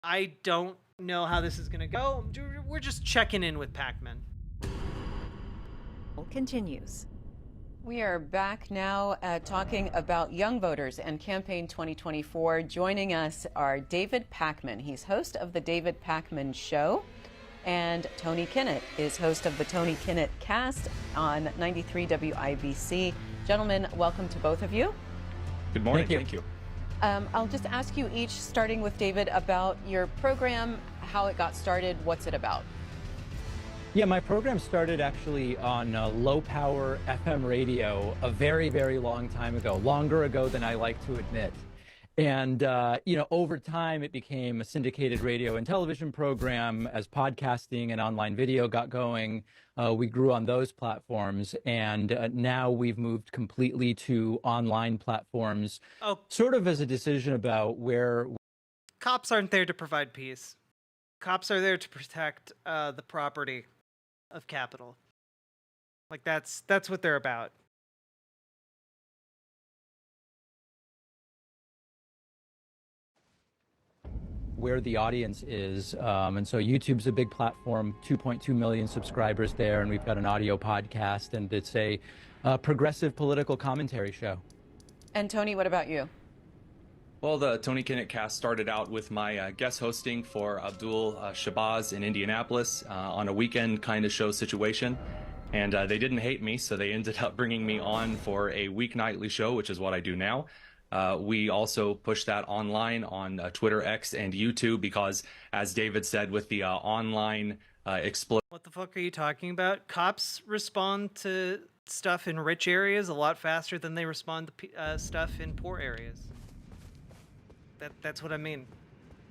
I don't know how this is going to go. We're just checking in with Pakman. Continues. We are back now talking about young voters and Campaign 2024. Joining us are David Pakman. He's host of The David Pakman Show. And Tony Kinnett is host of the Tony Kinnett Cast on 93 WIBC. Gentlemen, welcome to both of you. Good morning. Thank you. I'll just ask you each, starting with David, about your program, how it got started, what's it about? Yeah, my program started actually on low power FM radio a very, very long time ago, longer ago than I like to admit. And, over time, it became a syndicated radio and television program as podcasting and online video got going. We grew on those platforms. And now we've moved completely to online platforms, sort of as a decision about where. Cops aren't there to provide peace. Cops are there to protect the property of capital. Like that's what they're about. Where the audience is. And so YouTube's a big platform, 2.2 million subscribers there, and we've got an audio podcast, and it's a progressive political commentary show. And Tony, what about you? Well, the Tony Kinnett Cast started out with my guest hosting for Abdul Shabazz in Indianapolis on a weekend kind of show situation. And they didn't hate me, so they ended up bringing me on for a weeknightly show, which is what I do now. We also push that online on Twitter, X, and YouTube because, as David said, with the online explosion. What the fuck are you talking about? Cops respond to stuff in rich areas a lot faster than they respond to stuff in poor areas. That's what I mean.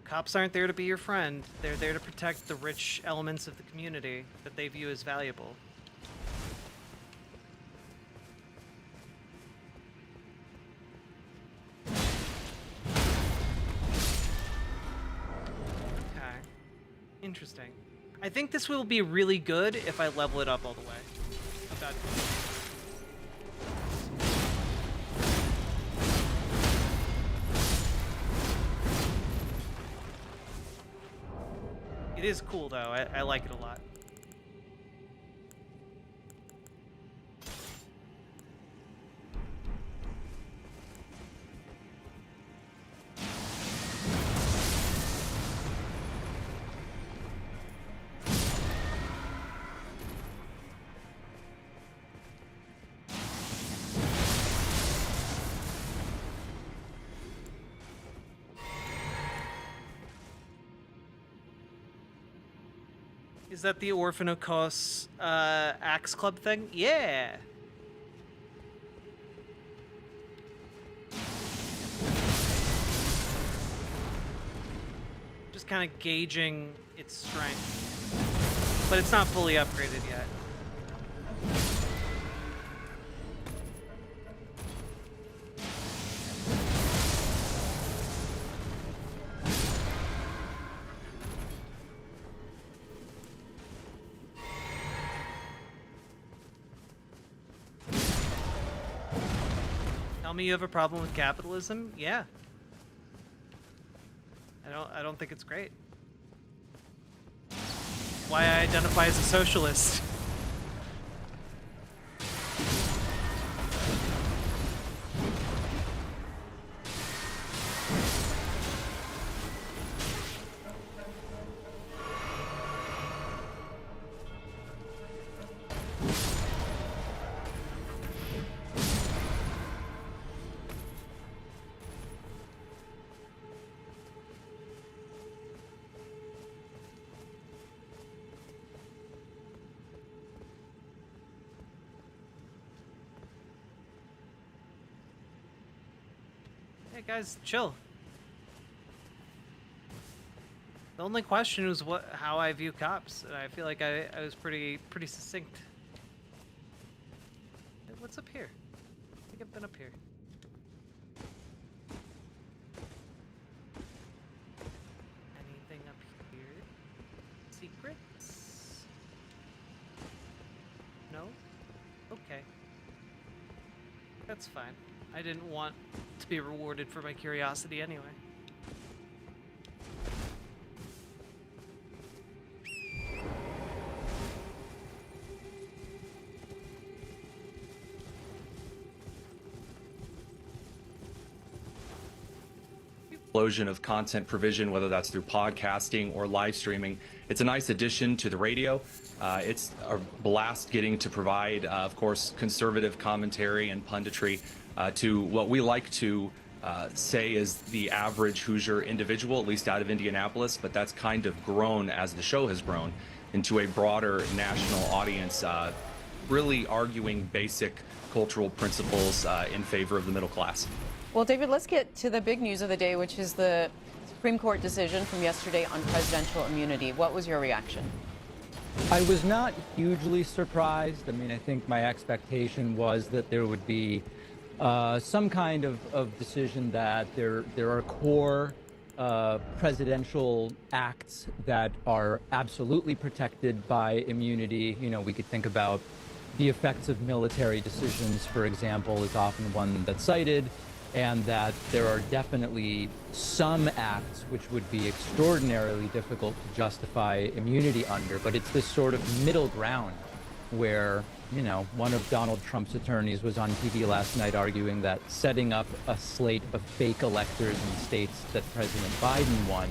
Cops aren't there to be your friend. They're there to protect the rich elements of the community that they view as valuable. Okay. Interesting. I think this will be really good if I level it up all the way. About It is cool, though. I like it a lot. Is that the Orphanokos Axe Club thing? Yeah! Just kind of gauging its strength. But it's not fully upgraded yet. Tell me you have a problem with capitalism? Yeah. I don't think it's great. Why I identify as a socialist. Hey guys, chill. The only question was how I view cops, and I feel like I was pretty succinct. Hey, what's up here? I think I've been up here. Anything up here? Secrets? No? Okay. That's fine. I didn't want to be rewarded for my curiosity anyway. explosion of content provision, whether that's through podcasting or live streaming. It's a nice addition to the radio. It's a blast getting to provide, of course, conservative commentary and punditry to what we like to say is the average Hoosier individual, at least out of Indianapolis, but that's kind of grown as the show has grown into a broader national audience, really arguing basic cultural principles in favor of the middle class. Well, David, let's get to the big news of the day, which is the Supreme Court decision from yesterday on presidential immunity. What was your reaction? I was not hugely surprised. I mean, I think my expectation was that there would be some kind of decision that there are core presidential acts that are absolutely protected by immunity. You know, we could think about the effects of military decisions, for example, is often one that's cited, and that there are definitely some acts which would be extraordinarily difficult to justify immunity under. But it's this sort of middle ground where, you know, one of Donald Trump's attorneys was on TV last night arguing that setting up a slate of fake electors in states that President Biden won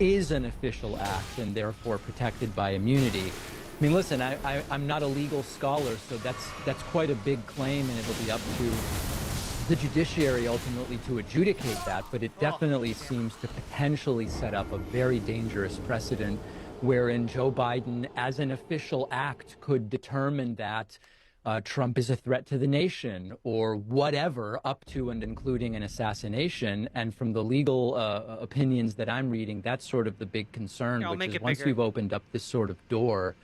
is an official act and therefore protected by immunity. I mean, listen, I'm not a legal scholar, so that's quite a big claim, and it'll be up to the judiciary ultimately to adjudicate that, but it definitely seems to potentially set up a very dangerous precedent wherein Joe Biden, as an official act, could determine that Trump is a threat to the nation or whatever, up to and including an assassination. And from the legal opinions that I'm reading, that's sort of the big concern, which is once we've opened up this sort of door,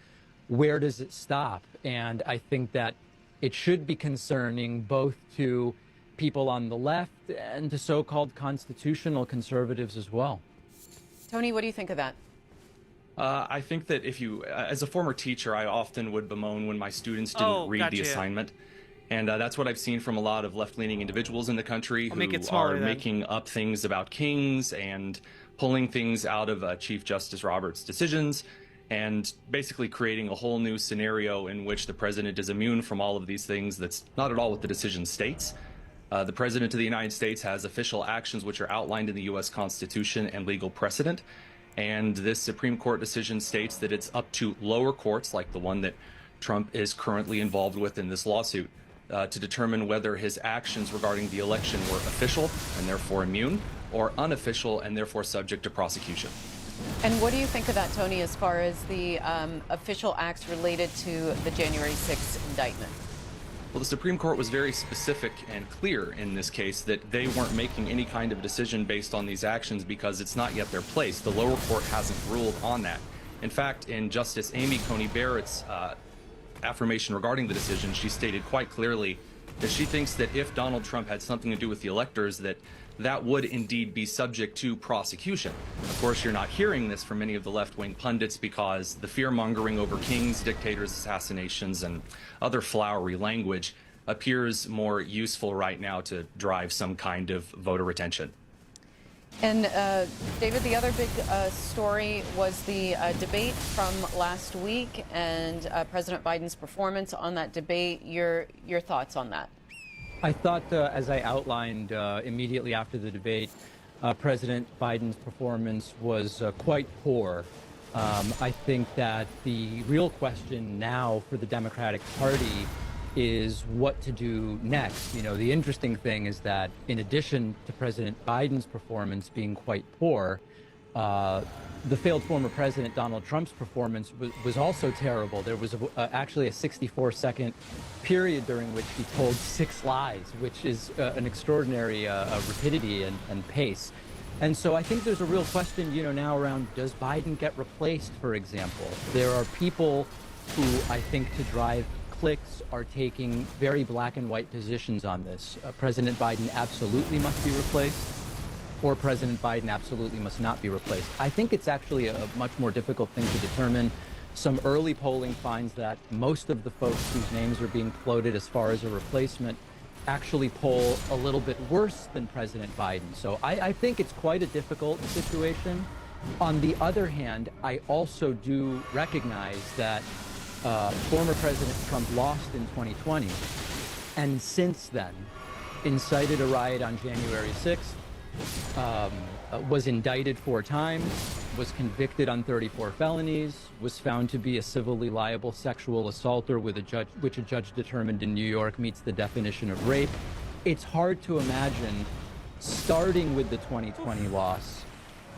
where does it stop? And I think that it should be concerning both to people on the left and to so-called constitutional conservatives as well. Tony, what do you think of that? I think that if you, as a former teacher, I often would bemoan when my students didn't read the assignment. And that's what I've seen from a lot of left-leaning individuals in the country who are making up things about kings and pulling things out of Chief Justice Roberts' decisions and basically creating a whole new scenario in which the president is immune from all of these things. That's not at all what the decision states. The President of the United States has official actions which are outlined in the U.S. Constitution and legal precedent. And this Supreme Court decision states that it's up to lower courts, like the one that Trump is currently involved with in this lawsuit, to determine whether his actions regarding the election were official and therefore immune, or unofficial and therefore subject to prosecution. And what do you think of that, Tony, as far as the official acts related to the January 6th indictment? Well, the Supreme Court was very specific and clear in this case that they weren't making any kind of decision based on these actions because it's not yet their place. The lower court hasn't ruled on that. In fact, in Justice Amy Coney Barrett's affirmation regarding the decision, she stated quite clearly that she thinks that if Donald Trump had something to do with the electors, that would indeed be subject to prosecution. Of course, you're not hearing this from many of the left-wing pundits because the fear-mongering over kings, dictators, assassinations, and other flowery language appears more useful right now to drive some kind of voter retention. And David, the other big story was the debate from last week and President Biden's performance on that debate. Your thoughts on that? I thought, as I outlined immediately after the debate, President Biden's performance was quite poor. I think that the real question now for the Democratic Party is what to do next. You know, the interesting thing is that in addition to President Biden's performance being quite poor, the failed former president Donald Trump's performance was also terrible. There was actually a 64-second period during which he told 6 lies, which is an extraordinary rapidity and pace. And so I think there's a real question, you know, now around, does Biden get replaced, for example? There are people who I think to drive clicks are taking very black and white positions on this. President Biden absolutely must be replaced, or President Biden absolutely must not be replaced. I think it's actually a much more difficult thing to determine. Some early polling finds that most of the folks whose names are being floated as far as a replacement actually poll a little bit worse than President Biden. So I think it's quite a difficult situation. On the other hand, I also do recognize that former President Trump lost in 2020, and since then incited a riot on January 6th, was indicted 4 times, was convicted on 34 felonies, was found to be a civilly liable sexual assaulter with which a judge determined in New York meets the definition of rape. It's hard to imagine starting with the 2020 loss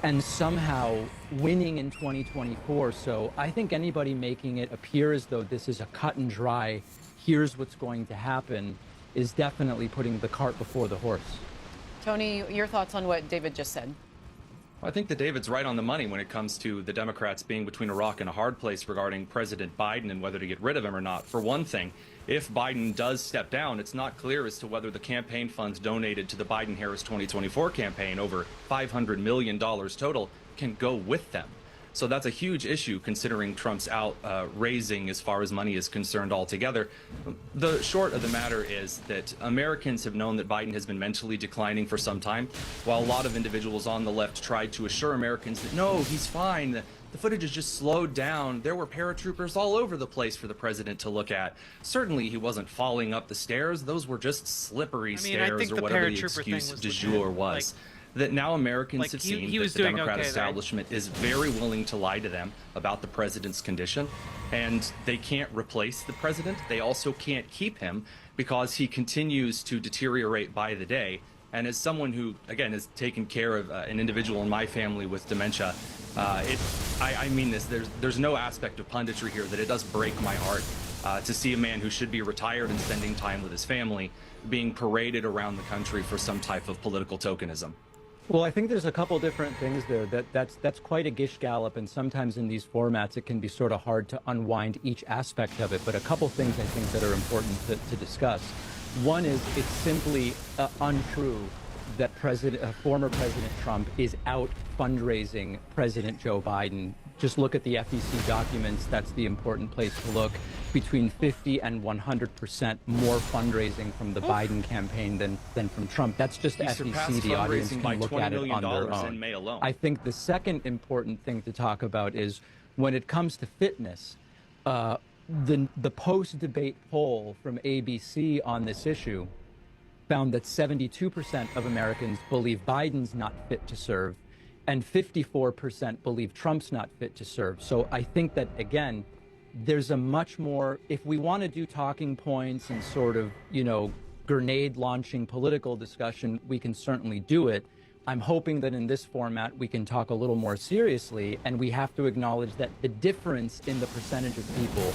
and somehow winning in 2024. So I think anybody making it appear as though this is a cut and dry, here's what's going to happen, is definitely putting the cart before the horse. Tony, your thoughts on what David just said? I think that David's right on the money when it comes to the Democrats being between a rock and a hard place regarding President Biden and whether to get rid of him or not. For one thing, if Biden does step down, it's not clear as to whether the campaign funds donated to the Biden-Harris 2024 campaign, over $500 million total, can go with them. So that's a huge issue considering Trump's out raising as far as money is concerned altogether. The short of the matter is that Americans have known that Biden has been mentally declining for some time, while a lot of individuals on the left tried to assure Americans that, no, he's fine. The footage has just slowed down. There were paratroopers all over the place for the president to look at. Certainly, he wasn't falling up the stairs. Those were just slippery stairs or whatever the excuse du jour was. That now Americans have seen that the Democrat establishment is very willing to lie to them about the president's condition, and they can't replace the president. They also can't keep him because he continues to deteriorate by the day. And as someone who, again, has taken care of an individual in my family with dementia, I mean this, there's no aspect of punditry here that it does break my heart to see a man who should be retired and spending time with his family being paraded around the country for some type of political tokenism. Well, I think there's a couple different things there. That's quite a gish gallop, and sometimes in these formats it can be sort of hard to unwind each aspect of it. But a couple things I think that are important to discuss. One is it's simply untrue that former President Trump is out fundraising President Joe Biden. Just look at the FEC documents. That's the important place to look. Between 50 and 100% more fundraising from the Biden campaign than from Trump. That's just FEC. The audience can look at it on their own. In May alone. I think the second important thing to talk about is when it comes to fitness, the post-debate poll from ABC on this issue found that 72% of Americans believe Biden's not fit to serve, and 54% believe Trump's not fit to serve. So I think that, again, there's a much more, if we want to do talking points and sort of, grenade launching political discussion, we can certainly do it. I'm hoping that in this format, we can talk a little more seriously, and we have to acknowledge that the difference in the percentage of people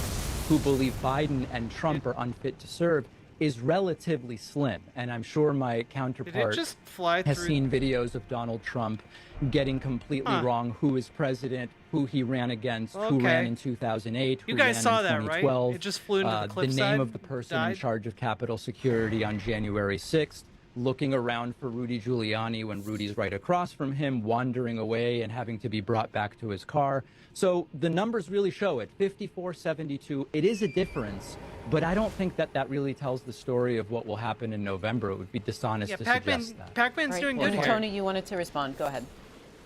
who believe Biden and Trump are unfit to serve is relatively slim. And I'm sure my counterpart has seen videos of Donald Trump getting completely wrong who is president, who he ran against, who ran in 2008, who you guys ran saw in that, 2012. right? It just flew into the cliffside. The name of the person in charge of Capitol Security on January 6th, looking around for Rudy Giuliani when Rudy's right across from him, wandering away and having to be brought back to his car. So the numbers really show it, 54-72. It is a difference, but I don't think that really tells the story of what will happen in November. It would be dishonest to suggest that. Pakman's doing good here. Tony, you wanted to respond. Go ahead.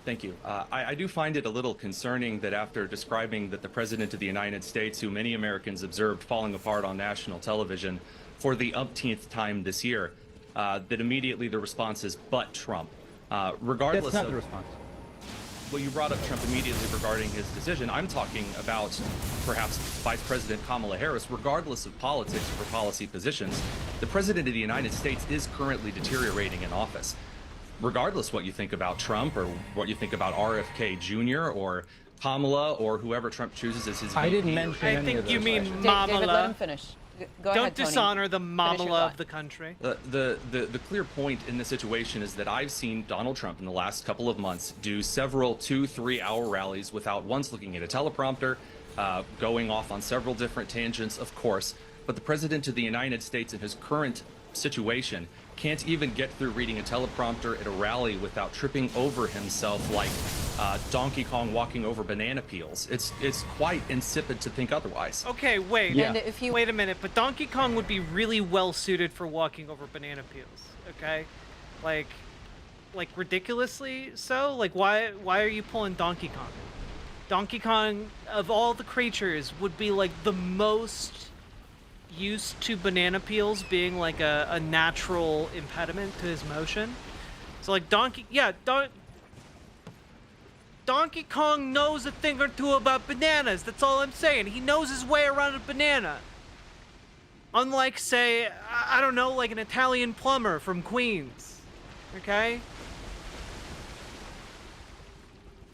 Thank you. I do find it a little concerning that after describing that the President of the United States, who many Americans observed falling apart on national television for the umpteenth time this year, that immediately the response is, but Trump. Regardless That's not the response. Well, you brought up Trump immediately regarding his decision. I'm talking about perhaps Vice President Kamala Harris. Regardless of politics or policy positions, the President of the United States is currently deteriorating in office. Regardless what you think about Trump or what you think about RFK Jr. or Kamala or whoever Trump chooses as his VP. I didn't mention any of those. I think you mean Mamala. David, let him finish. Go ahead, Don't Tony. dishonor the Mamala of the country. The clear point in this situation is that I've seen Donald Trump in the last couple of months do several 2-3 hour rallies without once looking at a teleprompter, going off on several different tangents, of course. But the President of the United States in his current situation can't even get through reading a teleprompter at a rally without tripping over himself like Donkey Kong walking over banana peels. It's quite insipid to think otherwise. Okay, wait. Yeah. And if you wait a minute, but Donkey Kong would be really well suited for walking over banana peels. Okay, like ridiculously so. Like why are you pulling Donkey Kong? Donkey Kong of all the creatures would be like the most used to banana peels being like a natural impediment to his motion. So like Donkey Kong knows a thing or two about bananas. That's all I'm saying. He knows his way around a banana. Unlike, say, I don't know, like an Italian plumber from Queens. Okay?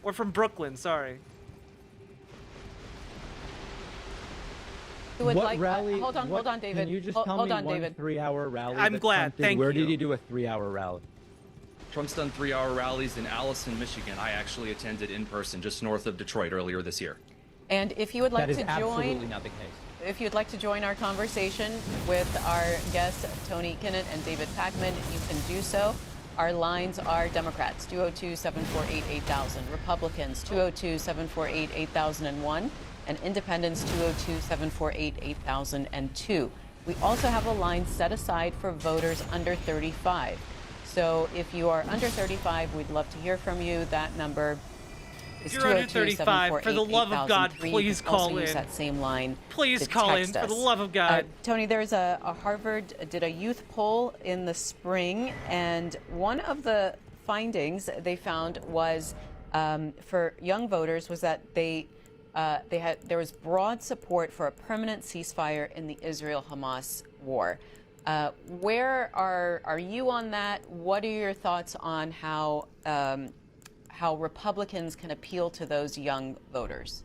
Or from Brooklyn, sorry. Who would What like, rally? hold on, David. Can you just Hold- tell hold me on, one David. 3-hour rally? I'm that glad, Trump did? thank Where you. did he do a 3-hour rally? Trump's done 3-hour rallies in Allison, Michigan. I actually attended in person just north of Detroit earlier this year. And if you would like That is to absolutely join, not the case. if you'd like to join our conversation with our guests, Tony Kinnett and David Pakman, you can do so. Our lines are Democrats, 202-748-8000, Republicans, 202-748-8001, and Independents, 202-748-8002. We also have a line set aside for voters under 35. So if you are under 35, we'd love to hear from you. That number is If you're under 35, for the love of God, 202-748-8003. please You can call also use in. that same line. Please to call in, text for the us. love of God. Tony, there's a Harvard did a youth poll in the spring, and one of the findings they found was for young voters was that there was broad support for a permanent ceasefire in the Israel-Hamas war. Where are you on that? What are your thoughts on how Republicans can appeal to those young voters?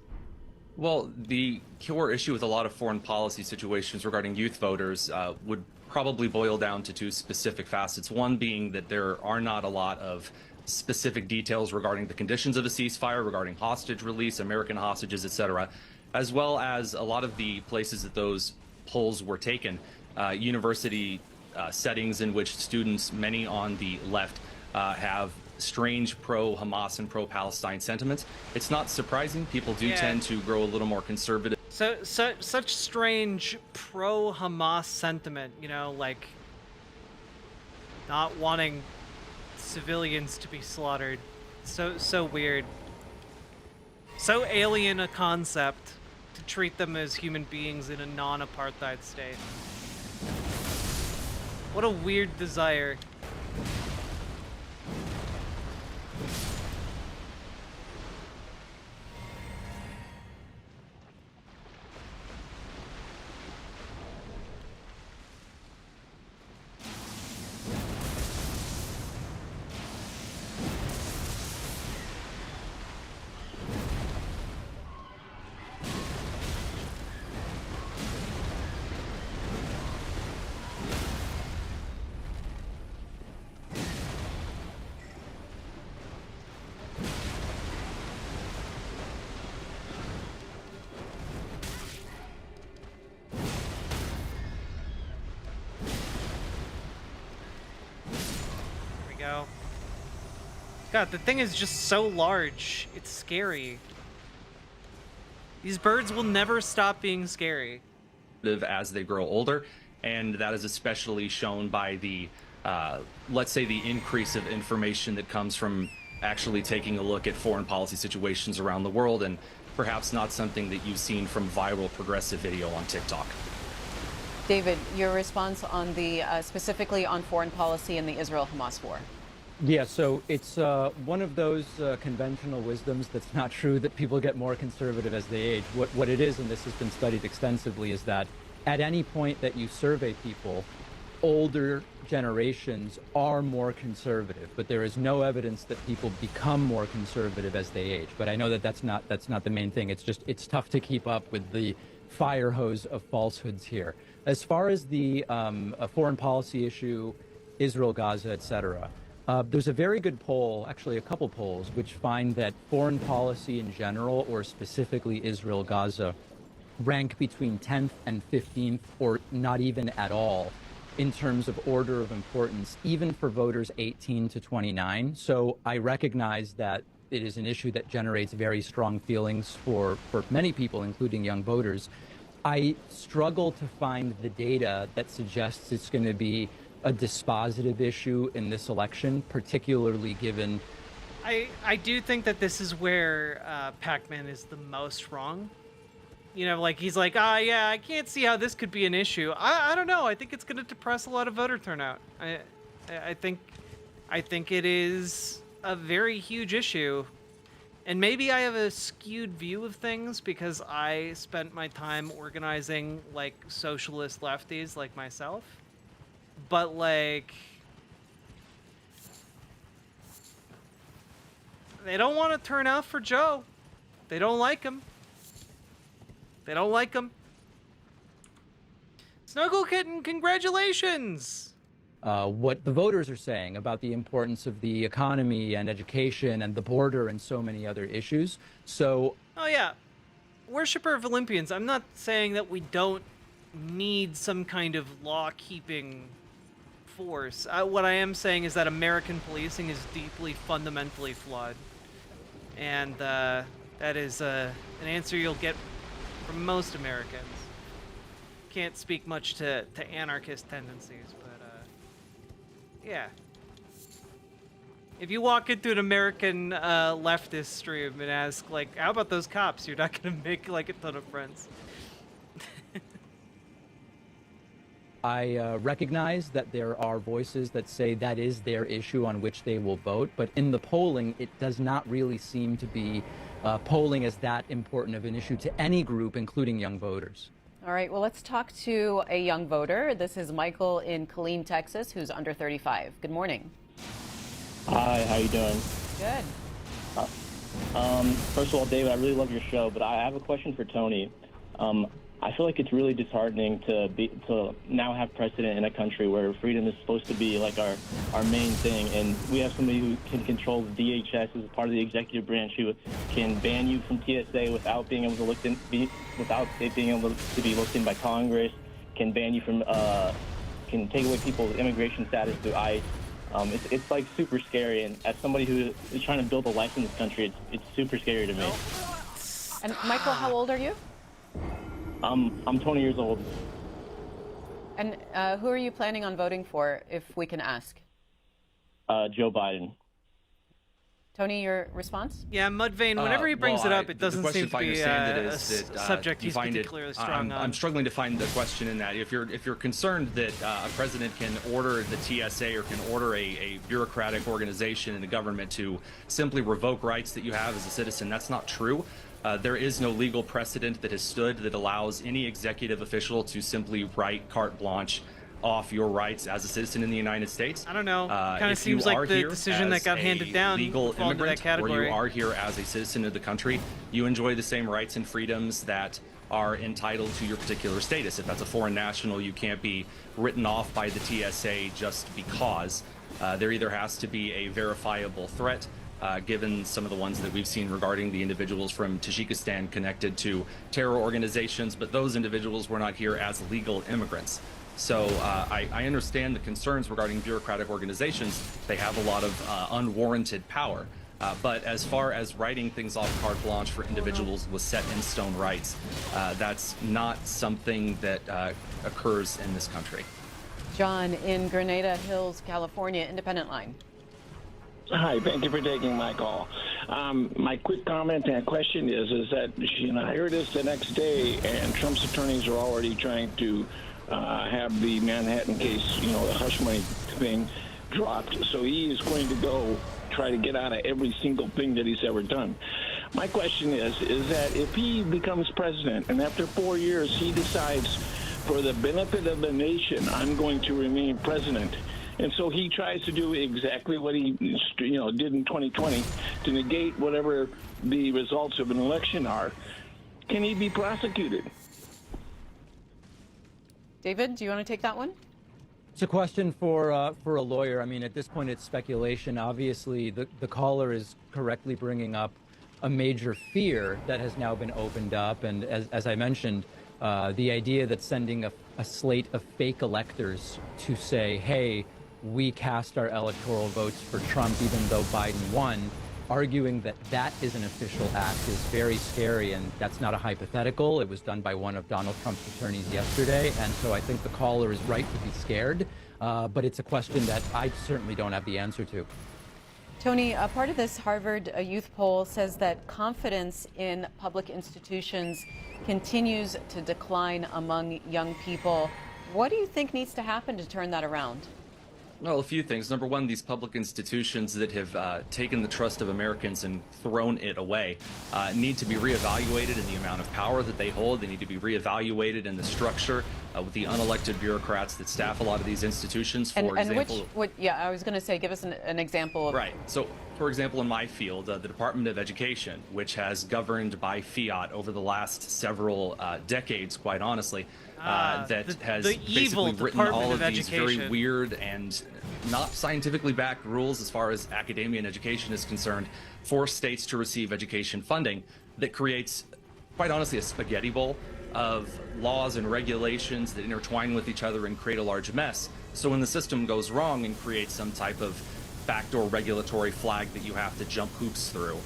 Well, the core issue with a lot of foreign policy situations regarding youth voters would probably boil down to two specific facets. One being that there are not a lot of specific details regarding the conditions of a ceasefire, regarding hostage release, American hostages, etc., as well as a lot of the places that those polls were taken, university settings in which students, many on the left, have strange pro-Hamas and pro-Palestine sentiments. It's not surprising. People do tend to grow a little more conservative. So such strange pro-Hamas sentiment, you know, like not wanting civilians to be slaughtered. So weird. So alien a concept to treat them as human beings in a non-apartheid state. What a weird desire. Go. God, the thing is just so large. It's scary. These birds will never stop being scary. As they grow older, and that is especially shown by the, let's say, the increase of information that comes from actually taking a look at foreign policy situations around the world, and perhaps not something that you've seen from viral progressive video on TikTok. David, your response on the specifically on foreign policy and the Israel-Hamas war. Yeah, so it's one of those conventional wisdoms that's not true, that people get more conservative as they age. What it is, and this has been studied extensively, is that at any point that you survey people, older generations are more conservative, but there is no evidence that people become more conservative as they age. But I know that that's not the main thing. It's just, it's tough to keep up with the fire hose of falsehoods here. As far as the a foreign policy issue, Israel, Gaza, etc., there's a very good poll, actually a couple polls, which find that foreign policy in general, or specifically Israel, Gaza, rank between 10th and 15th, or not even at all, in terms of order of importance, even for voters 18 to 29. So I recognize that it is an issue that generates very strong feelings for many people, including young voters. I struggle to find the data that suggests it's going to be a dispositive issue in this election, particularly given... I do think that this is where Pakman is the most wrong. You know, like, he's like, yeah, I can't see how this could be an issue. I don't know. I think it's going to depress a lot of voter turnout. I think I think it is a very huge issue. And maybe I have a skewed view of things because I spent my time organizing, like, socialist lefties like myself. But, like, they don't want to turn out for Joe. They don't like him. They don't like him. Snuggle Kitten, congratulations! What the voters are saying about the importance of the economy and education and the border and so many other issues. So, Oh yeah, worshipper of Olympians, I'm not saying that we don't need some kind of law-keeping force. What I am saying is that American policing is deeply, fundamentally flawed. And that is an answer you'll get from most Americans. Can't speak much to anarchist tendencies, but yeah. If you walk into an American leftist stream and ask, like, how about those cops? You're not gonna make, like, a ton of friends. I recognize that there are voices that say that is their issue on which they will vote, but in the polling, it does not really seem to be polling as that important of an issue to any group, including young voters. All right, well, let's talk to a young voter. This is Michael in Killeen, Texas, who's under 35. Good morning. Hi, how you doing? Good. First of all, David, I really love your show, but I have a question for Tony. I feel like it's really disheartening to now have precedent in a country where freedom is supposed to be like our main thing, and we have somebody who can control the DHS as part of the executive branch who can ban you from TSA without being able to without it being able to be looked in by Congress, can ban you from can take away people's immigration status through ICE. It's like super scary, and as somebody who is trying to build a life in this country, it's super scary to me. And Michael, how old are you? I'm 20 years old. And who are you planning on voting for, if we can ask? Joe Biden. Tony, your response? Yeah, Mudvayne, whenever he brings it up, it doesn't seem to be a that, subject he's particularly strong on. I'm struggling to find the question in that. If you're concerned that a president can order the TSA or can order a bureaucratic organization in the government to simply revoke rights that you have as a citizen, that's not true. There is no legal precedent that has stood that allows any executive official to simply write carte blanche off your rights as a citizen in the United States. I don't know. Kind of seems like the decision that got handed down legal fall into that immigrant, category. or you are here as a citizen of the country, you enjoy the same rights and freedoms that are entitled to your particular status. If that's a foreign national, you can't be written off by the TSA just because. There either has to be a verifiable threat, given some of the ones that we've seen regarding the individuals from Tajikistan connected to terror organizations, but those individuals were not here as legal immigrants. So I understand the concerns regarding bureaucratic organizations. They have a lot of unwarranted power. But as far as writing things off carte blanche for individuals with set in stone rights, that's not something that occurs in this country. John in Grenada Hills, California, Independent Line. Hi, thank you for taking my call. My quick comment and question is that I heard this the next day, and Trump's attorneys are already trying to have the Manhattan case, the hush money thing dropped. So he is going to go try to get out of every single thing that he's ever done. My question is that if he becomes president and after 4 years he decides, for the benefit of the nation, I'm going to remain president, and so he tries to do exactly what he did in 2020 to negate whatever the results of an election are, can he be prosecuted? David, do you want to take that one? It's a question for a lawyer. I mean, at this point, it's speculation. Obviously, the caller is correctly bringing up a major fear that has now been opened up. And as I mentioned, the idea that sending a slate of fake electors to say, hey, we cast our electoral votes for Trump even though Biden won, arguing that that is an official act is very scary, and that's not a hypothetical. It was done by one of Donald Trump's attorneys yesterday, and so I think the caller is right to be scared, but it's a question that I certainly don't have the answer to. Tony, part of this Harvard youth poll says that confidence in public institutions continues to decline among young people. What do you think needs to happen to turn that around? Well, a few things. Number one, these public institutions that have taken the trust of Americans and thrown it away need to be reevaluated in the amount of power that they hold. They need to be reevaluated in the structure with the unelected bureaucrats that staff a lot of these institutions. For example, yeah, I was going to say, give us an example of. Right. So, for example, in my field, the Department of Education, which has governed by fiat over the last several decades, quite honestly, that has basically written all of these very weird and not scientifically backed rules as far as academia and education is concerned for states to receive education funding, that creates, quite honestly, a spaghetti bowl of laws and regulations that intertwine with each other and create a large mess. So when the system goes wrong and creates some type of backdoor regulatory flag that you have to jump hoops through,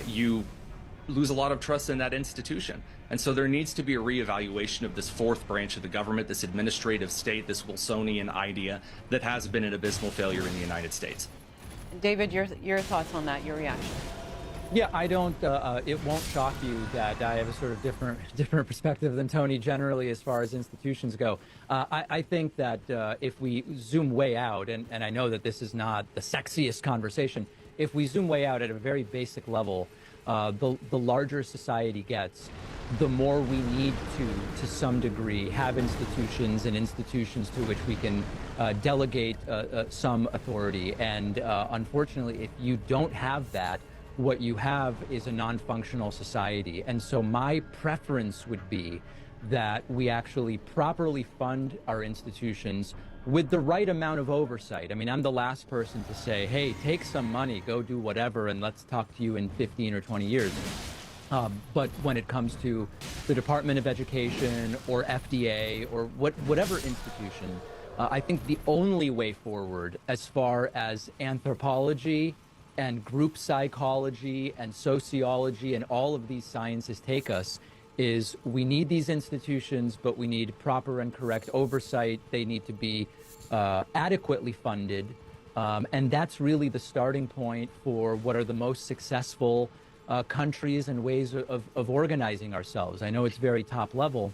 you lose a lot of trust in that institution. And so there needs to be a reevaluation of this fourth branch of the government, this administrative state, this Wilsonian idea that has been an abysmal failure in the United States. David, your thoughts on that, your reaction? Yeah, I don't. It won't shock you that I have a sort of different perspective than Tony generally as far as institutions go. I think that if we zoom way out, and I know that this is not the sexiest conversation, if we zoom way out at a very basic level, the larger society gets, the more we need to some degree, have institutions and institutions to which we can delegate some authority. And unfortunately, if you don't have that, what you have is a non-functional society. And so my preference would be that we actually properly fund our institutions with the right amount of oversight. I mean, I'm the last person to say, hey, take some money, go do whatever, and let's talk to you in 15 or 20 years. But when it comes to the Department of Education or FDA or whatever institution, I think the only way forward as far as anthropology and group psychology and sociology and all of these sciences take us is we need these institutions, but we need proper and correct oversight. They need to be adequately funded. And that's really the starting point for what are the most successful countries and ways of organizing ourselves. I know it's very top level,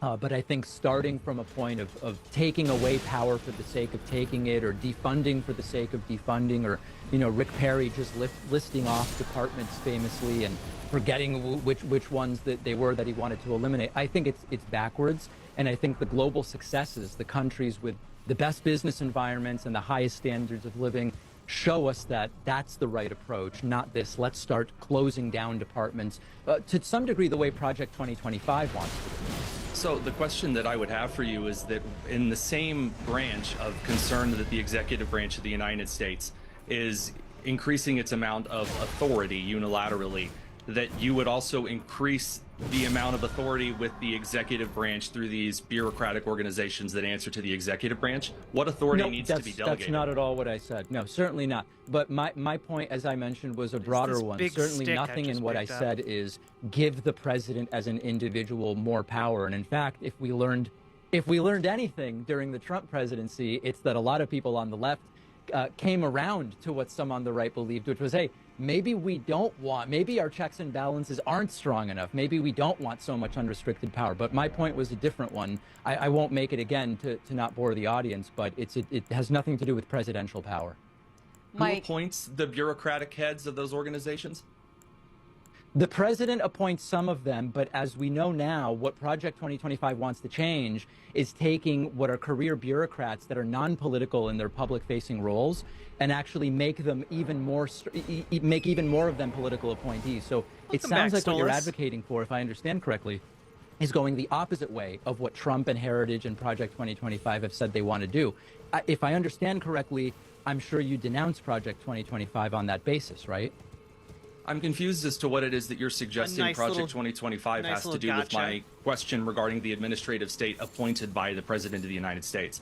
but I think starting from a point of taking away power for the sake of taking it, or defunding for the sake of defunding, or, you know, Rick Perry just listing off departments famously and forgetting which ones that they were that he wanted to eliminate. I think it's backwards. And I think the global successes, the countries with the best business environments and the highest standards of living, show us that that's the right approach, not this, let's start closing down departments, to some degree the way Project 2025 wants to do. So the question that I would have for you is that in the same branch of concern that the executive branch of the United States is increasing its amount of authority unilaterally, that you would also increase the amount of authority with the executive branch through these bureaucratic organizations that answer to the executive branch? What authority needs to be delegated? That's not at all what I said. No, certainly not. But my point, as I mentioned, was a broader one. Certainly nothing in what I said is give the president as an individual more power. And in fact, if we learned anything during the Trump presidency, it's that a lot of people on the left came around to what some on the right believed, which was, hey, maybe our checks and balances aren't strong enough. Maybe we don't want so much unrestricted power. But my point was a different one. I won't make it again to not bore the audience, but it has nothing to do with presidential power. Who appoints the bureaucratic heads of those organizations? The president appoints some of them, but as we know now, what Project 2025 wants to change is taking what are career bureaucrats that are non-political in their public-facing roles and actually make them even more of them political appointees. So it sounds like what you're advocating for, if I understand correctly, is going the opposite way of what Trump and Heritage and Project 2025 have said they want to do. If I understand correctly, I'm sure you denounce Project 2025 on that basis, right? I'm confused as to what it is that you're suggesting Project 2025 has to do with my question regarding the administrative state appointed by the President of the United States.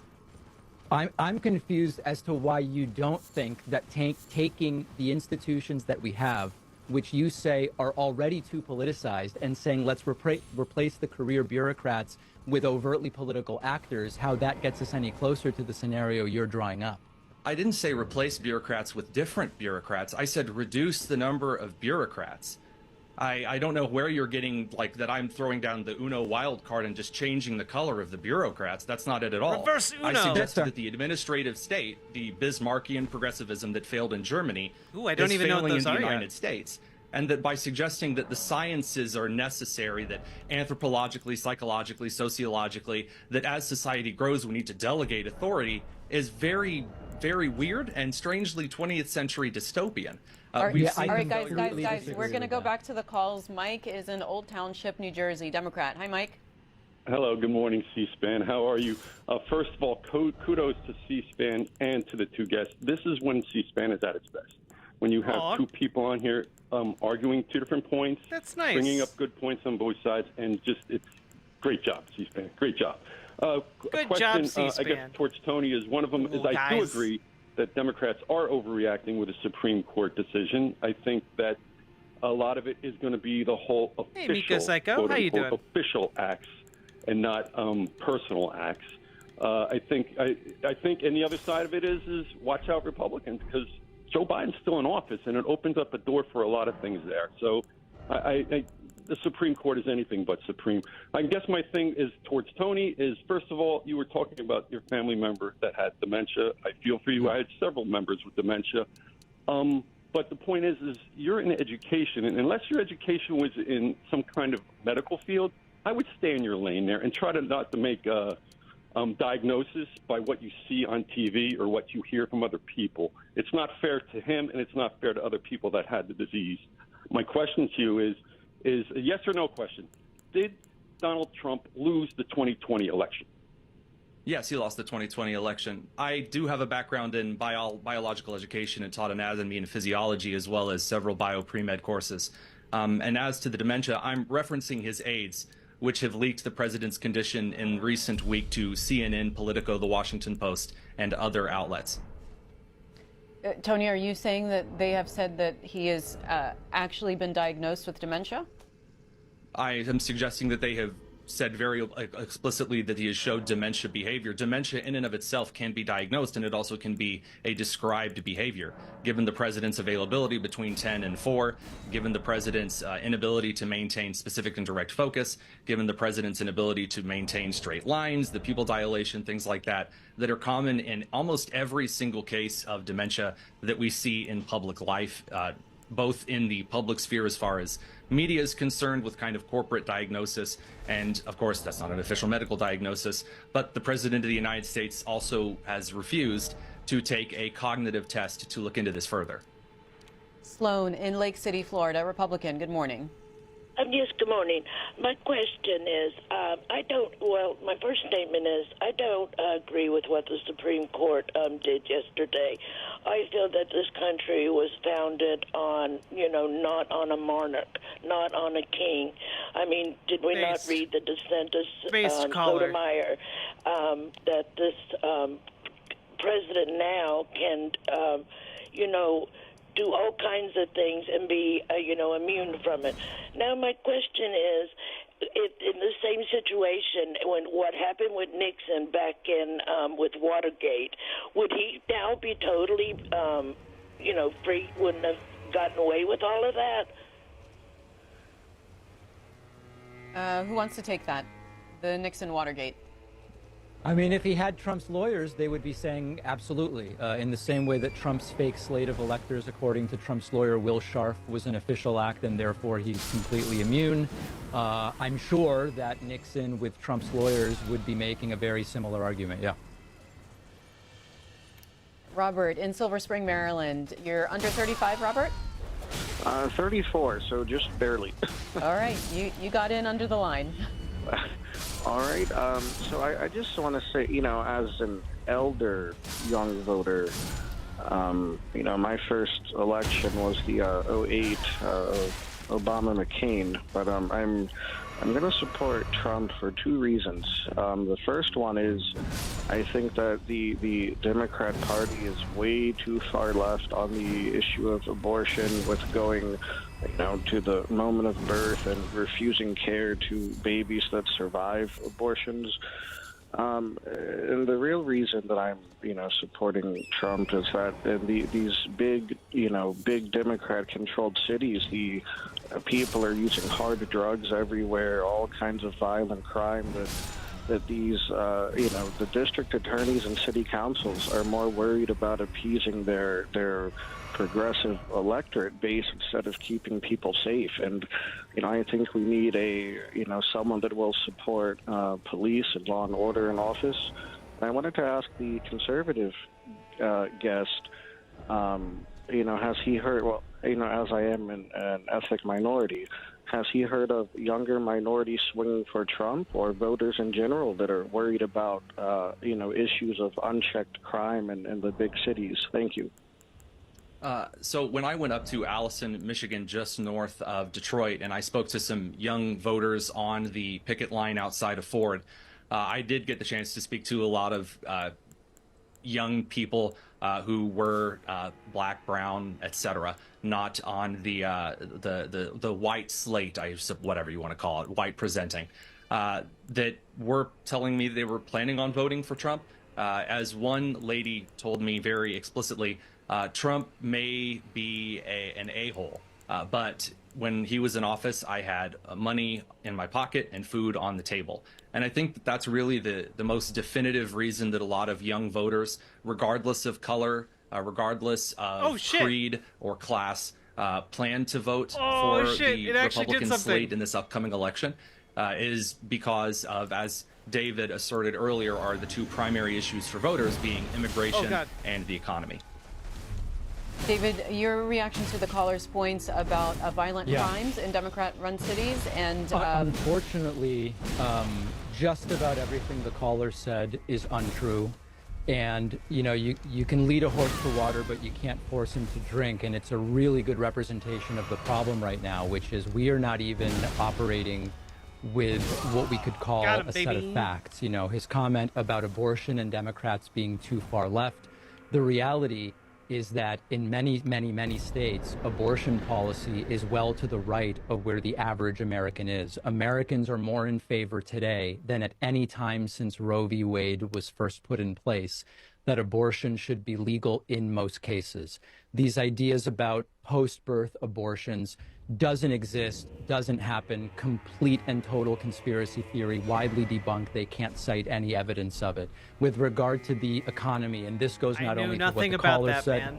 I'm confused as to why you don't think that taking the institutions that we have, which you say are already too politicized, and saying let's replace the career bureaucrats with overtly political actors, how that gets us any closer to the scenario you're drawing up. I didn't say replace bureaucrats with different bureaucrats. I said reduce the number of bureaucrats. I don't know where you're getting like that I'm throwing down the Uno wild card and just changing the color of the bureaucrats. That's not it at all. Reverse Uno. I suggested that the administrative state, the Bismarckian progressivism that failed in Germany, is failing in the United States. And that by suggesting that the sciences are necessary, that anthropologically, psychologically, sociologically, that as society grows, we need to delegate authority is very, very weird and strangely 20th century dystopian. All right, guys, we're going to go back to the calls. Mike is in Old Township, New Jersey, Democrat. Hi, Mike. Hello, good morning, C-SPAN. How are you? First of all, kudos to C-SPAN and to the two guests. This is when C-SPAN is at its best. When you have two people on here arguing two different points. That's nice. Bringing up good points on both sides, and just, it's great job, C-SPAN. Great job. Good job, C-SPAN. I guess towards Tony is one of them is I do agree that Democrats are overreacting with a Supreme Court decision. I think that a lot of it is going to be the whole official, How you doing? official acts and not personal acts. I think, and the other side of it is watch out Republicans, because Joe Biden's still in office, and it opens up a door for a lot of things there. So the Supreme Court is anything but supreme. I guess my thing is towards Tony is, first of all, you were talking about your family member that had dementia. I feel for you. I had several members with dementia. But the point is you're in education, and unless your education was in some kind of medical field, I would stay in your lane there and try not to make diagnosis by what you see on TV or what you hear from other people. It's not fair to him, and it's not fair to other people that had the disease. My question to you is a yes or no question. Did Donald Trump lose the 2020 election? Yes, he lost the 2020 election. I do have a background in biological education and taught anatomy and physiology, as well as several bio-pre-med courses. And as to the dementia, I'm referencing his aides, which have leaked the president's condition in recent week to CNN, Politico, The Washington Post, and other outlets. Tony, are you saying that they have said that he has actually been diagnosed with dementia? I am suggesting that they have said very explicitly that he has showed dementia behavior. Dementia in and of itself can be diagnosed, and it also can be a described behavior. Given the president's availability between 10 and 4, given the president's inability to maintain specific and direct focus, given the president's inability to maintain straight lines, the pupil dilation, things like that, that are common in almost every single case of dementia that we see in public life, both in the public sphere as far as media is concerned with kind of corporate diagnosis. And of course, that's not an official medical diagnosis, but the president of the United States also has refused to take a cognitive test to look into this further. Sloan in Lake City, Florida, Republican. Good morning. Yes, good morning. My question is, my first statement is I don't agree with what the Supreme Court did yesterday. I feel that this country was founded on, not on a monarch, not on a king. I mean, did we not read the dissent of Sotomayor that this president now can, do all kinds of things and be, immune from it. Now, my question is, in the same situation, when what happened with Nixon back in with Watergate, would he now be totally, free? Wouldn't have gotten away with all of that? Who wants to take that? The Nixon Watergate. I mean, if he had Trump's lawyers, they would be saying absolutely. In the same way that Trump's fake slate of electors, according to Trump's lawyer Will Scharf, was an official act and therefore he's completely immune. I'm sure that Nixon, with Trump's lawyers, would be making a very similar argument, yeah. Robert in Silver Spring, Maryland. You're under 35, Robert? 34, so just barely. All right, you got in under the line. All right. So I just want to say, as an elder young voter, my first election was the 08 Obama-McCain, but I'm going to support Trump for two reasons. The first one is I think that the Democrat Party is way too far left on the issue of abortion, with going to the moment of birth and refusing care to babies that survive abortions. And the real reason that I'm, supporting Trump is that in these big, big Democrat-controlled cities, the people are using hard drugs everywhere, all kinds of violent crime. That these, the district attorneys and city councils are more worried about appeasing their progressive electorate base instead of keeping people safe. And, I think we need someone that will support police and law and order in office. And I wanted to ask the conservative guest, has he heard, as I am an ethnic minority, has he heard of younger minorities swinging for Trump or voters in general that are worried about, issues of unchecked crime in the big cities? Thank you. So when I went up to Allison, Michigan, just north of Detroit, and I spoke to some young voters on the picket line outside of Ford, I did get the chance to speak to a lot of young people who were black, brown, etc., not on the white slate, whatever you want to call it, white presenting, that were telling me they were planning on voting for Trump. As one lady told me very explicitly, Trump may be an a-hole, but when he was in office, I had money in my pocket and food on the table. And I think that that's really the most definitive reason that a lot of young voters, regardless of color, regardless of creed or class, plan to vote for the Republican slate in this upcoming election, is because of, as David asserted earlier, are the two primary issues for voters being immigration and the economy. David, your reaction to the caller's points about violent crimes in Democrat-run cities, and unfortunately, just about everything the caller said is untrue. And you can lead a horse to water, but you can't force him to drink. And it's a really good representation of the problem right now, which is we are not even operating with what we could call a set of facts. His comment about abortion and Democrats being too far left. The reality is that in many states, abortion policy is well to the right of where the average American is. Americans are more in favor today than at any time since Roe v. Wade was first put in place that abortion should be legal in most cases. These ideas about post-birth abortions doesn't exist, doesn't happen, complete and total conspiracy theory, widely debunked. They can't cite any evidence of it. With regard to the economy, and this goes not only to what the caller said,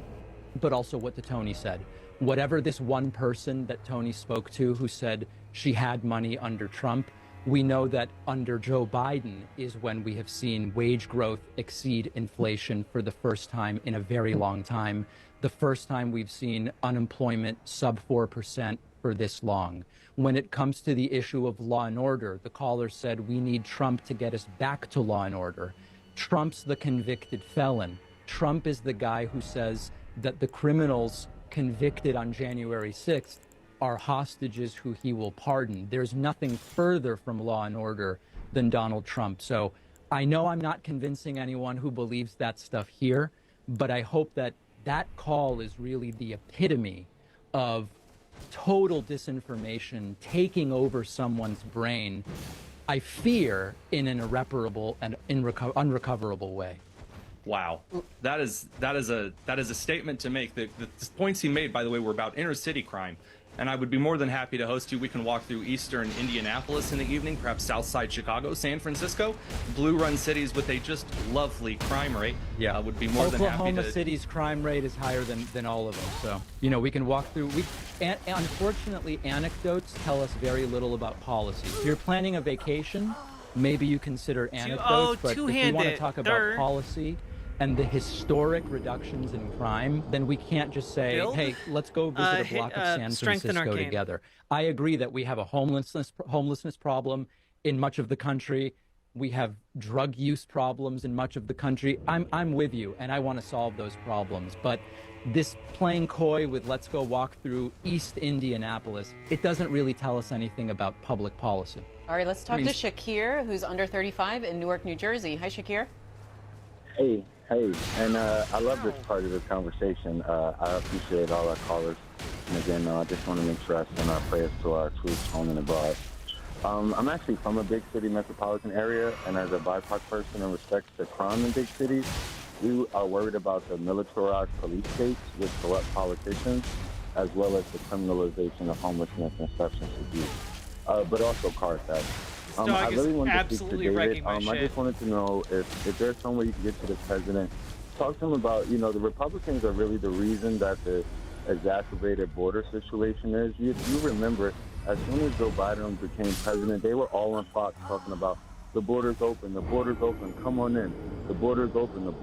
but also what the Tony said. Whatever this one person that Tony spoke to who said she had money under Trump, we know that under Joe Biden is when we have seen wage growth exceed inflation for the first time in a very long time. The first time we've seen unemployment sub 4% for this long. When it comes to the issue of law and order, the caller said we need Trump to get us back to law and order. Trump's the convicted felon. Trump is the guy who says that the criminals convicted on January 6th are hostages who he will pardon. There's nothing further from law and order than Donald Trump. So I know I'm not convincing anyone who believes that stuff here, but I hope that that call is really the epitome of total disinformation taking over someone's brain, I fear, in an irreparable and unrecoverable way. Wow, that is a statement to make. The points he made, by the way, were about inner city crime. And I would be more than happy to host you. We can walk through eastern Indianapolis in the evening, perhaps south side Chicago, San Francisco, blue run cities with a just lovely crime rate. Yeah, would be more than happy to. Oklahoma City's crime rate is higher than all of them. So, we can walk through. Unfortunately, anecdotes tell us very little about policy. If you're planning a vacation, maybe you consider anecdotes. But if you want to talk about policy and the historic reductions in crime, then we can't just say, hey, let's go visit a block of San Francisco together. I agree that we have a homelessness problem in much of the country. We have drug use problems in much of the country. I'm with you, and I want to solve those problems. But this playing coy with let's go walk through East Indianapolis, it doesn't really tell us anything about public policy. All right, let's talk to Shakir, who's under 35 in Newark, New Jersey. Hi, Shakir. Hey, and I love this part of the conversation. I appreciate all our callers. And again, I just want to make sure I send our prayers to our troops home and abroad. I'm actually from a big city metropolitan area, and as a BIPOC person in respect to crime in big cities, we are worried about the militarized police states which corrupt politicians, as well as the criminalization of homelessness and substance abuse, but also car theft. This dog I really is wanted to speak to absolutely David. wrecking my I shit. just wanted to know if there's some way you can get to the president, talk to him about, the Republicans are really the reason that the exacerbated border situation is. You remember, as soon as Joe Biden became president, they were all on Fox talking about the border's open, come on in. The border's open,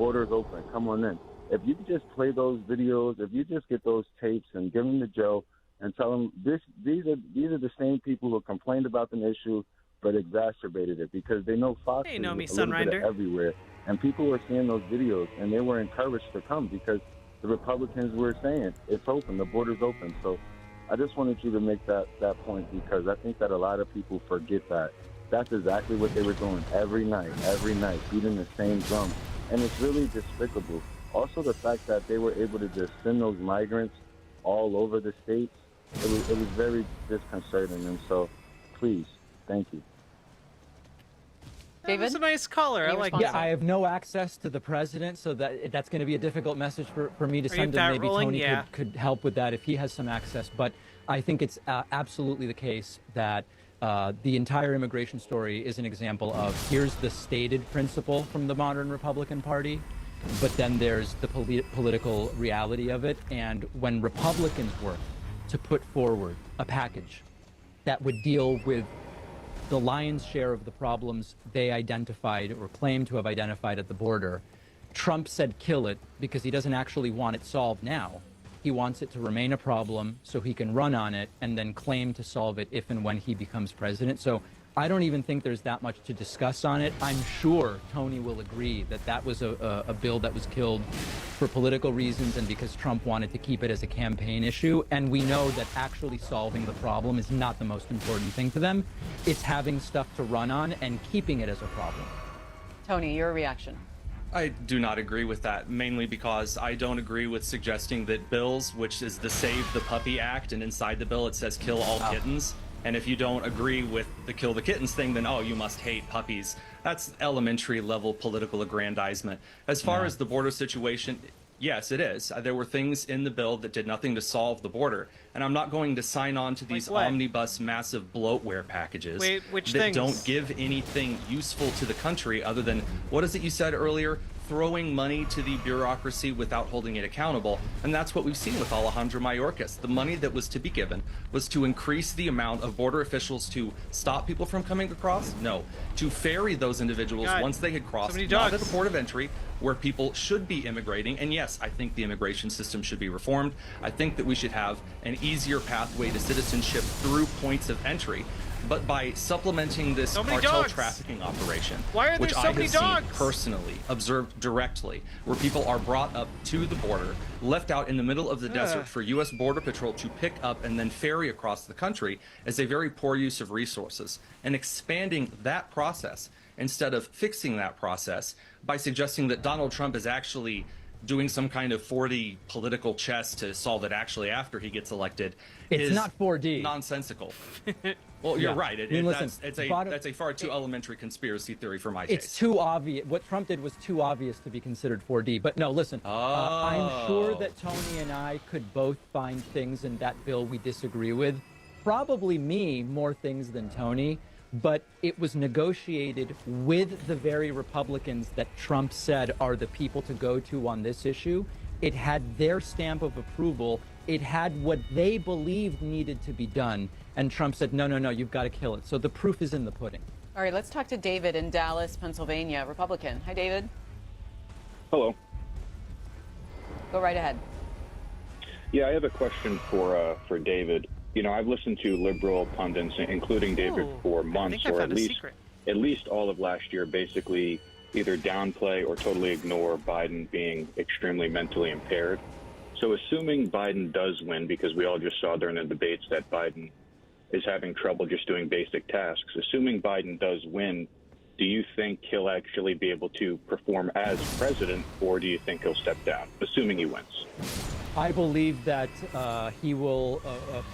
come on in. If you could just play those videos, if you just get those tapes and give them to Joe and tell him these are the same people who complained about an issue but exacerbated it, because they know Fox Hey, is know me, a little bit Sunrider. of everywhere. And people were seeing those videos and they were encouraged to come because the Republicans were saying it's open, the border's open. So I just wanted you to make that point, because I think that a lot of people forget that. That's exactly what they were doing every night, beating the same drum. And it's really despicable. Also, the fact that they were able to just send those migrants all over the states, it was very disconcerting. And so, please, thank you. That was a nice color. I like Yeah, that. I have no access to the president, so that's going to be a difficult message for me to Are you send him. fat Maybe rolling? Tony Yeah. could help with that if he has some access. But I think it's absolutely the case that the entire immigration story is an example of here's the stated principle from the modern Republican Party, but then there's the political reality of it. And when Republicans were to put forward a package that would deal with the lion's share of the problems they identified or claimed to have identified at the border, Trump said kill it because he doesn't actually want it solved now. He wants it to remain a problem so he can run on it and then claim to solve it if and when he becomes president. So I don't even think there's that much to discuss on it. I'm sure Tony will agree that that was a bill that was killed for political reasons and because Trump wanted to keep it as a campaign issue. And we know that actually solving the problem is not the most important thing to them. It's having stuff to run on and keeping it as a problem. Tony, your reaction. I do not agree with that, mainly because I don't agree with suggesting that bills, which is the Save the Puppy Act, and inside the bill it says kill all kittens. And if you don't agree with the kill the kittens thing, then, oh, you must hate puppies. That's elementary level political aggrandizement. As far as the border situation, yes, it is. There were things in the bill that did nothing to solve the border. And I'm not going to sign on to these omnibus massive bloatware packages that don't give anything useful to the country other than, what is it you said earlier? Throwing money to the bureaucracy without holding it accountable. And that's what we've seen with Alejandro Mayorkas. The money that was to be given was to increase the amount of border officials to stop people from coming across? No. To ferry those individuals once they had crossed, not at a port of entry, where people should be immigrating. And yes, I think the immigration system should be reformed. I think that we should have an easier pathway to citizenship through points of entry. But by supplementing this cartel trafficking operation, which I have seen personally, observed directly, where people are brought up to the border, left out in the middle of the desert for U.S. Border Patrol to pick up and then ferry across the country, is a very poor use of resources. And expanding that process instead of fixing that process by suggesting that Donald Trump is actually doing some kind of 4D political chess to solve it actually after he gets elected. It's not 4D. Nonsensical. Well, you're right. That's a far too elementary conspiracy theory for my taste. It's too obvious. What Trump did was too obvious to be considered 4D. But no, listen, I'm sure that Tony and I could both find things in that bill we disagree with. Probably me more things than Tony. But it was negotiated with the very Republicans that Trump said are the people to go to on this issue. It had their stamp of approval. It had what they believed needed to be done. And Trump said, no, you've got to kill it. So the proof is in the pudding. All right, let's talk to David in Dallas, Pennsylvania, Republican. Hi, David. Hello. Go right ahead. Yeah, I have a question for David. You know, I've listened to liberal pundits, including David, for months, or at least all of last year, basically either downplay or totally ignore Biden being extremely mentally impaired. So assuming Biden does win, because we all just saw during the debates that Biden is having trouble just doing basic tasks, assuming Biden does win, do you think he'll actually be able to perform as president, or do you think he'll step down, assuming he wins? I believe that he will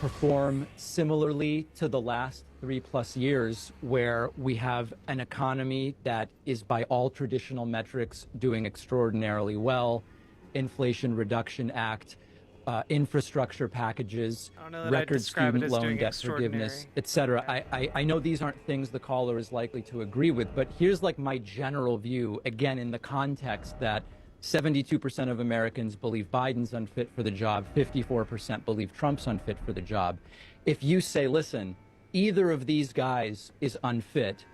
perform similarly to the last 3+ years, where we have an economy that is, by all traditional metrics, doing extraordinarily well. Inflation Reduction Act, infrastructure packages, record student loan debt forgiveness, etc. I know these aren't things the caller is likely to agree with, but here's like my general view, again, in the context that 72% of Americans believe Biden's unfit for the job, 54% believe Trump's unfit for the job. If you say, listen, either of these guys is unfit,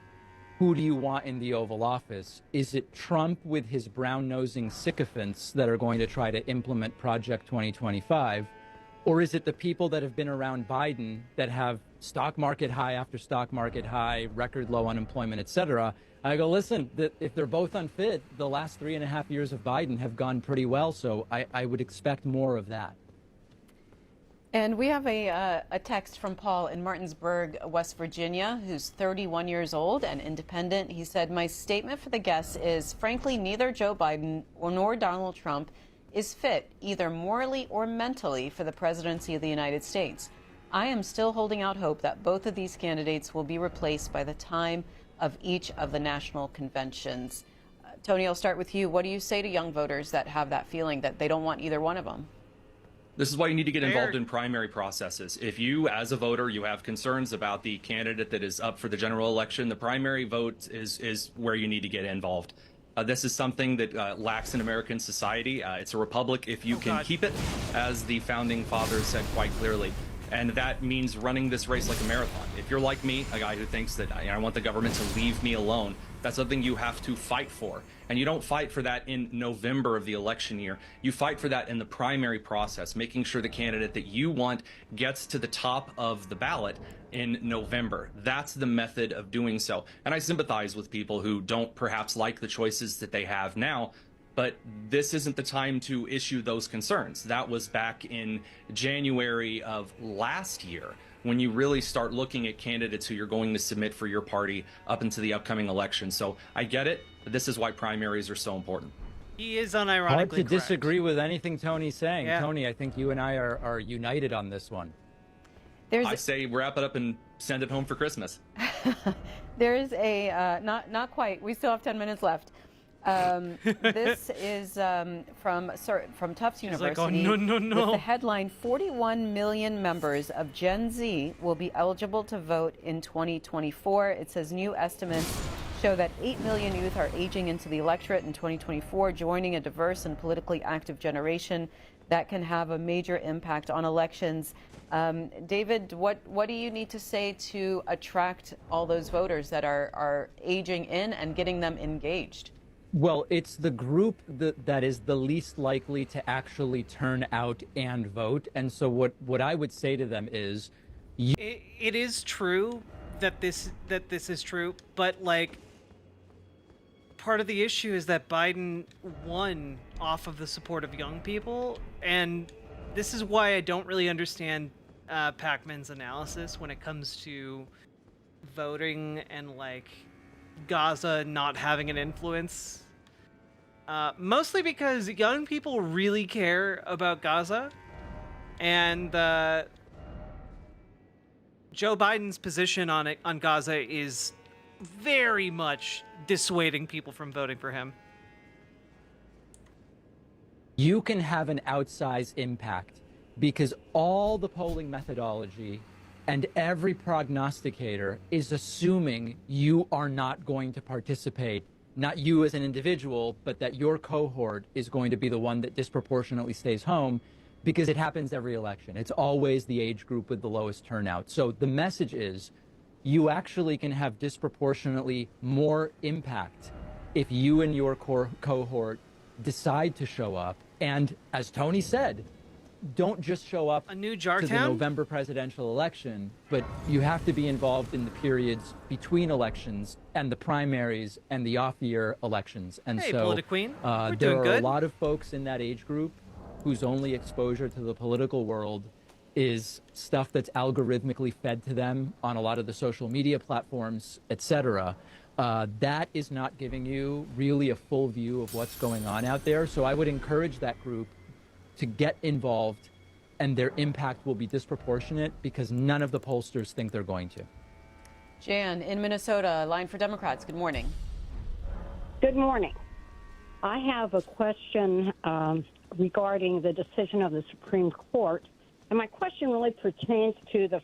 who do you want in the Oval Office? Is it Trump with his brown-nosing sycophants that are going to try to implement Project 2025? Or is it the people that have been around Biden that have stock market high after stock market high, record low unemployment, et cetera? I go, listen, if they're both unfit, the last 3.5 years of Biden have gone pretty well, so I would expect more of that. And we have a text from Paul in Martinsburg, West Virginia, who's 31 years old and independent. He said, my statement for the guests is, frankly, neither Joe Biden nor Donald Trump is fit, either morally or mentally, for the presidency of the United States. I am still holding out hope that both of these candidates will be replaced by the time of each of the national conventions. Tony, I'll start with you. What do you say to young voters that have that feeling that they don't want either one of them? This is why you need to get involved in primary processes. If you, as a voter, you have concerns about the candidate that is up for the general election, the primary vote is where you need to get involved. This is something that lacks in American society. It's a republic if you can keep it, as the founding fathers said quite clearly. And that means running this race like a marathon. If you're like me, a guy who thinks that I want the government to leave me alone, that's something you have to fight for. And you don't fight for that in November of the election year. You fight for that in the primary process, making sure the candidate that you want gets to the top of the ballot in November. That's the method of doing so. And I sympathize with people who don't perhaps like the choices that they have now, but this isn't the time to issue those concerns. That was back in January of last year, when you really start looking at candidates who you're going to submit for your party up into the upcoming election. So I get it. This is why primaries are so important. He is unironically hard to correct. disagree with anything Tony's saying. Yeah. Tony, I think you and I are united on this one. I say wrap it up and send it home for Christmas. There's a, not quite, we still have 10 minutes left. This is from Tufts University. Like, oh, no. With the headline, 41 million members of Gen Z will be eligible to vote in 2024. It says new estimates show that 8 million youth are aging into the electorate in 2024, joining a diverse and politically active generation that can have a major impact on elections. David, what do you need to say to attract all those voters that are aging in and getting them engaged? Well, it's the group that is the least likely to actually turn out and vote. And so what I would say to them is... It is true that this is true, but like, part of the issue is that Biden won off of the support of young people, and this is why I don't really understand Pakman's analysis when it comes to voting and like Gaza not having an influence. Mostly because young people really care about Gaza, and Joe Biden's position on Gaza is very much dissuading people from voting for him. You can have an outsized impact because all the polling methodology and every prognosticator is assuming you are not going to participate, not you as an individual, but that your cohort is going to be the one that disproportionately stays home, because it happens every election. It's always the age group with the lowest turnout. So the message is, you actually can have disproportionately more impact if you and your cohort decide to show up. And as Tony said, don't just show up to the November presidential election, but you have to be involved in the periods between elections and the primaries and the off-year elections. And hey, so Queen. there are a lot of folks in that age group whose only exposure to the political world is stuff that's algorithmically fed to them on a lot of the social media platforms, etc. that is not giving you really a full view of what's going on out there. So I would encourage that group to get involved, and their impact will be disproportionate because none of the pollsters think they're going to. Jan in Minnesota, line for Democrats. Good morning. Good morning. I have a question regarding the decision of the Supreme Court, and my question really pertains to the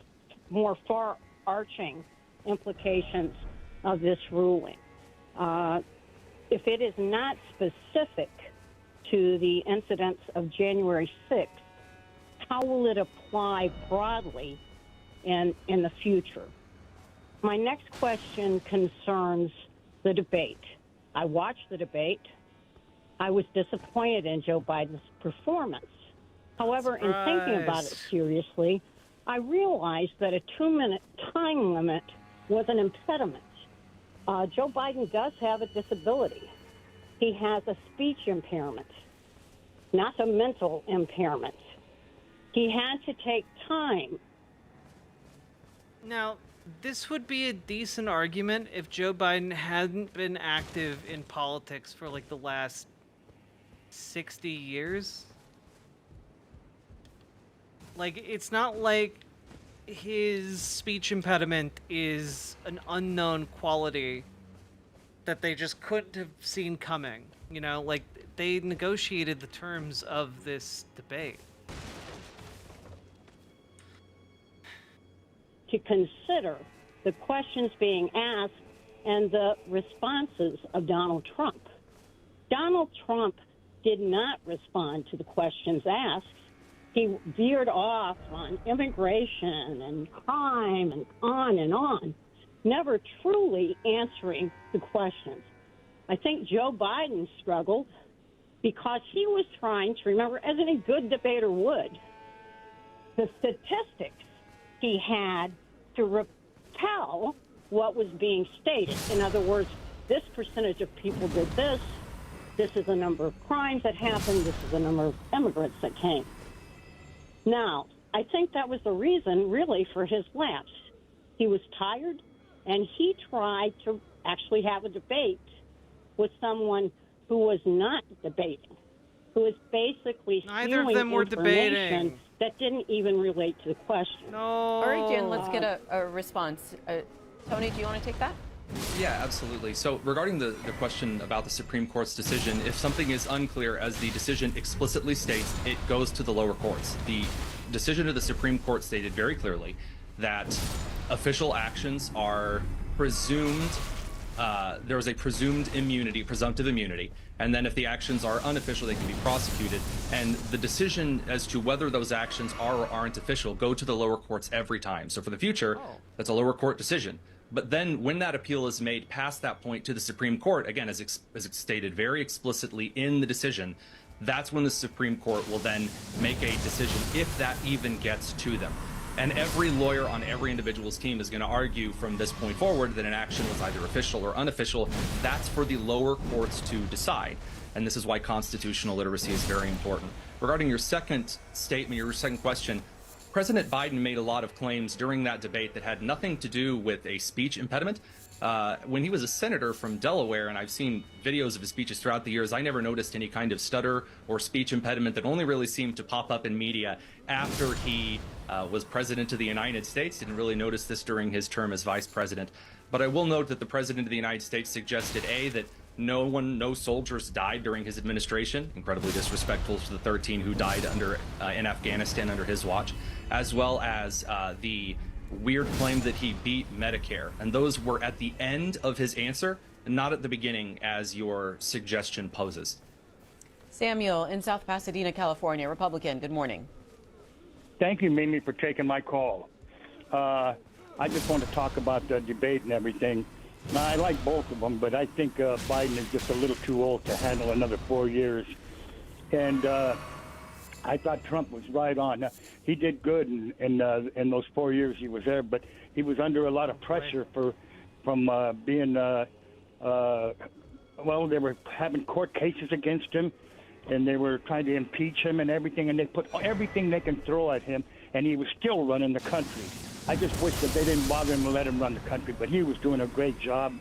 more far-arching implications of this ruling. If it is not specific to the incidents of January 6th, how will it apply broadly in the future? My next question concerns the debate. I watched the debate. I was disappointed in Joe Biden's performance. However, in thinking about it seriously, I realized that a 2-minute time limit was an impediment. Joe Biden does have a disability. He has a speech impairment, not a mental impairment. He had to take time. Now, this would be a decent argument if Joe Biden hadn't been active in politics for like the last 60 years. Like, it's not like his speech impediment is an unknown quality that they just couldn't have seen coming. You know, like, they negotiated the terms of this debate. To consider the questions being asked and the responses of Donald Trump. Donald Trump did not respond to the questions asked. He veered off on immigration and crime and on, never truly answering the questions. I think Joe Biden struggled because he was trying to remember, as any good debater would, the statistics he had to repel what was being stated. In other words, this percentage of people did this. This is the number of crimes that happened. This is the number of immigrants that came. Now, I think that was the reason, really, for his lapse. He was tired, and he tried to actually have a debate with someone who was not debating, who was basically Neither of them were debating. That didn't even relate to the question. No. All right, Jan, let's get a response. Tony, do you want to take that? Yeah, absolutely. So regarding the question about the Supreme Court's decision, if something is unclear, as the decision explicitly states, it goes to the lower courts. The decision of the Supreme Court stated very clearly that official actions are presumed, there is a presumed immunity, presumptive immunity, and then if the actions are unofficial, they can be prosecuted. And the decision as to whether those actions are or aren't official go to the lower courts every time. So for the future, that's a lower court decision. But then when that appeal is made past that point to the Supreme Court, again, as it's stated very explicitly in the decision, that's when the Supreme Court will then make a decision if that even gets to them. And every lawyer on every individual's team is going to argue from this point forward that an action was either official or unofficial. That's for the lower courts to decide. And this is why constitutional literacy is very important. Regarding your second statement, your second question, President Biden made a lot of claims during that debate that had nothing to do with a speech impediment. When he was a senator from Delaware, and I've seen videos of his speeches throughout the years, I never noticed any kind of stutter or speech impediment that only really seemed to pop up in media after he was president of the United States. Didn't really notice this during his term as vice president. But I will note that the president of the United States suggested, A, that no soldiers died during his administration, incredibly disrespectful to the 13 who died in Afghanistan under his watch, as well as the weird claim that he beat Medicare. And those were at the end of his answer, and not at the beginning, as your suggestion poses. Samuel in South Pasadena, California, Republican. Good morning. Thank you, Mimi, for taking my call. I just want to talk about the debate and everything. Now, I like both of them, but I think Biden is just a little too old to handle another 4 years. And I thought Trump was right on. He did good in those 4 years he was there, but he was under a lot of pressure from being, well, they were having court cases against him, and they were trying to impeach him and everything, and they put everything they can throw at him, and he was still running the country. I just wish that they didn't bother him to let him run the country, but he was doing a great job.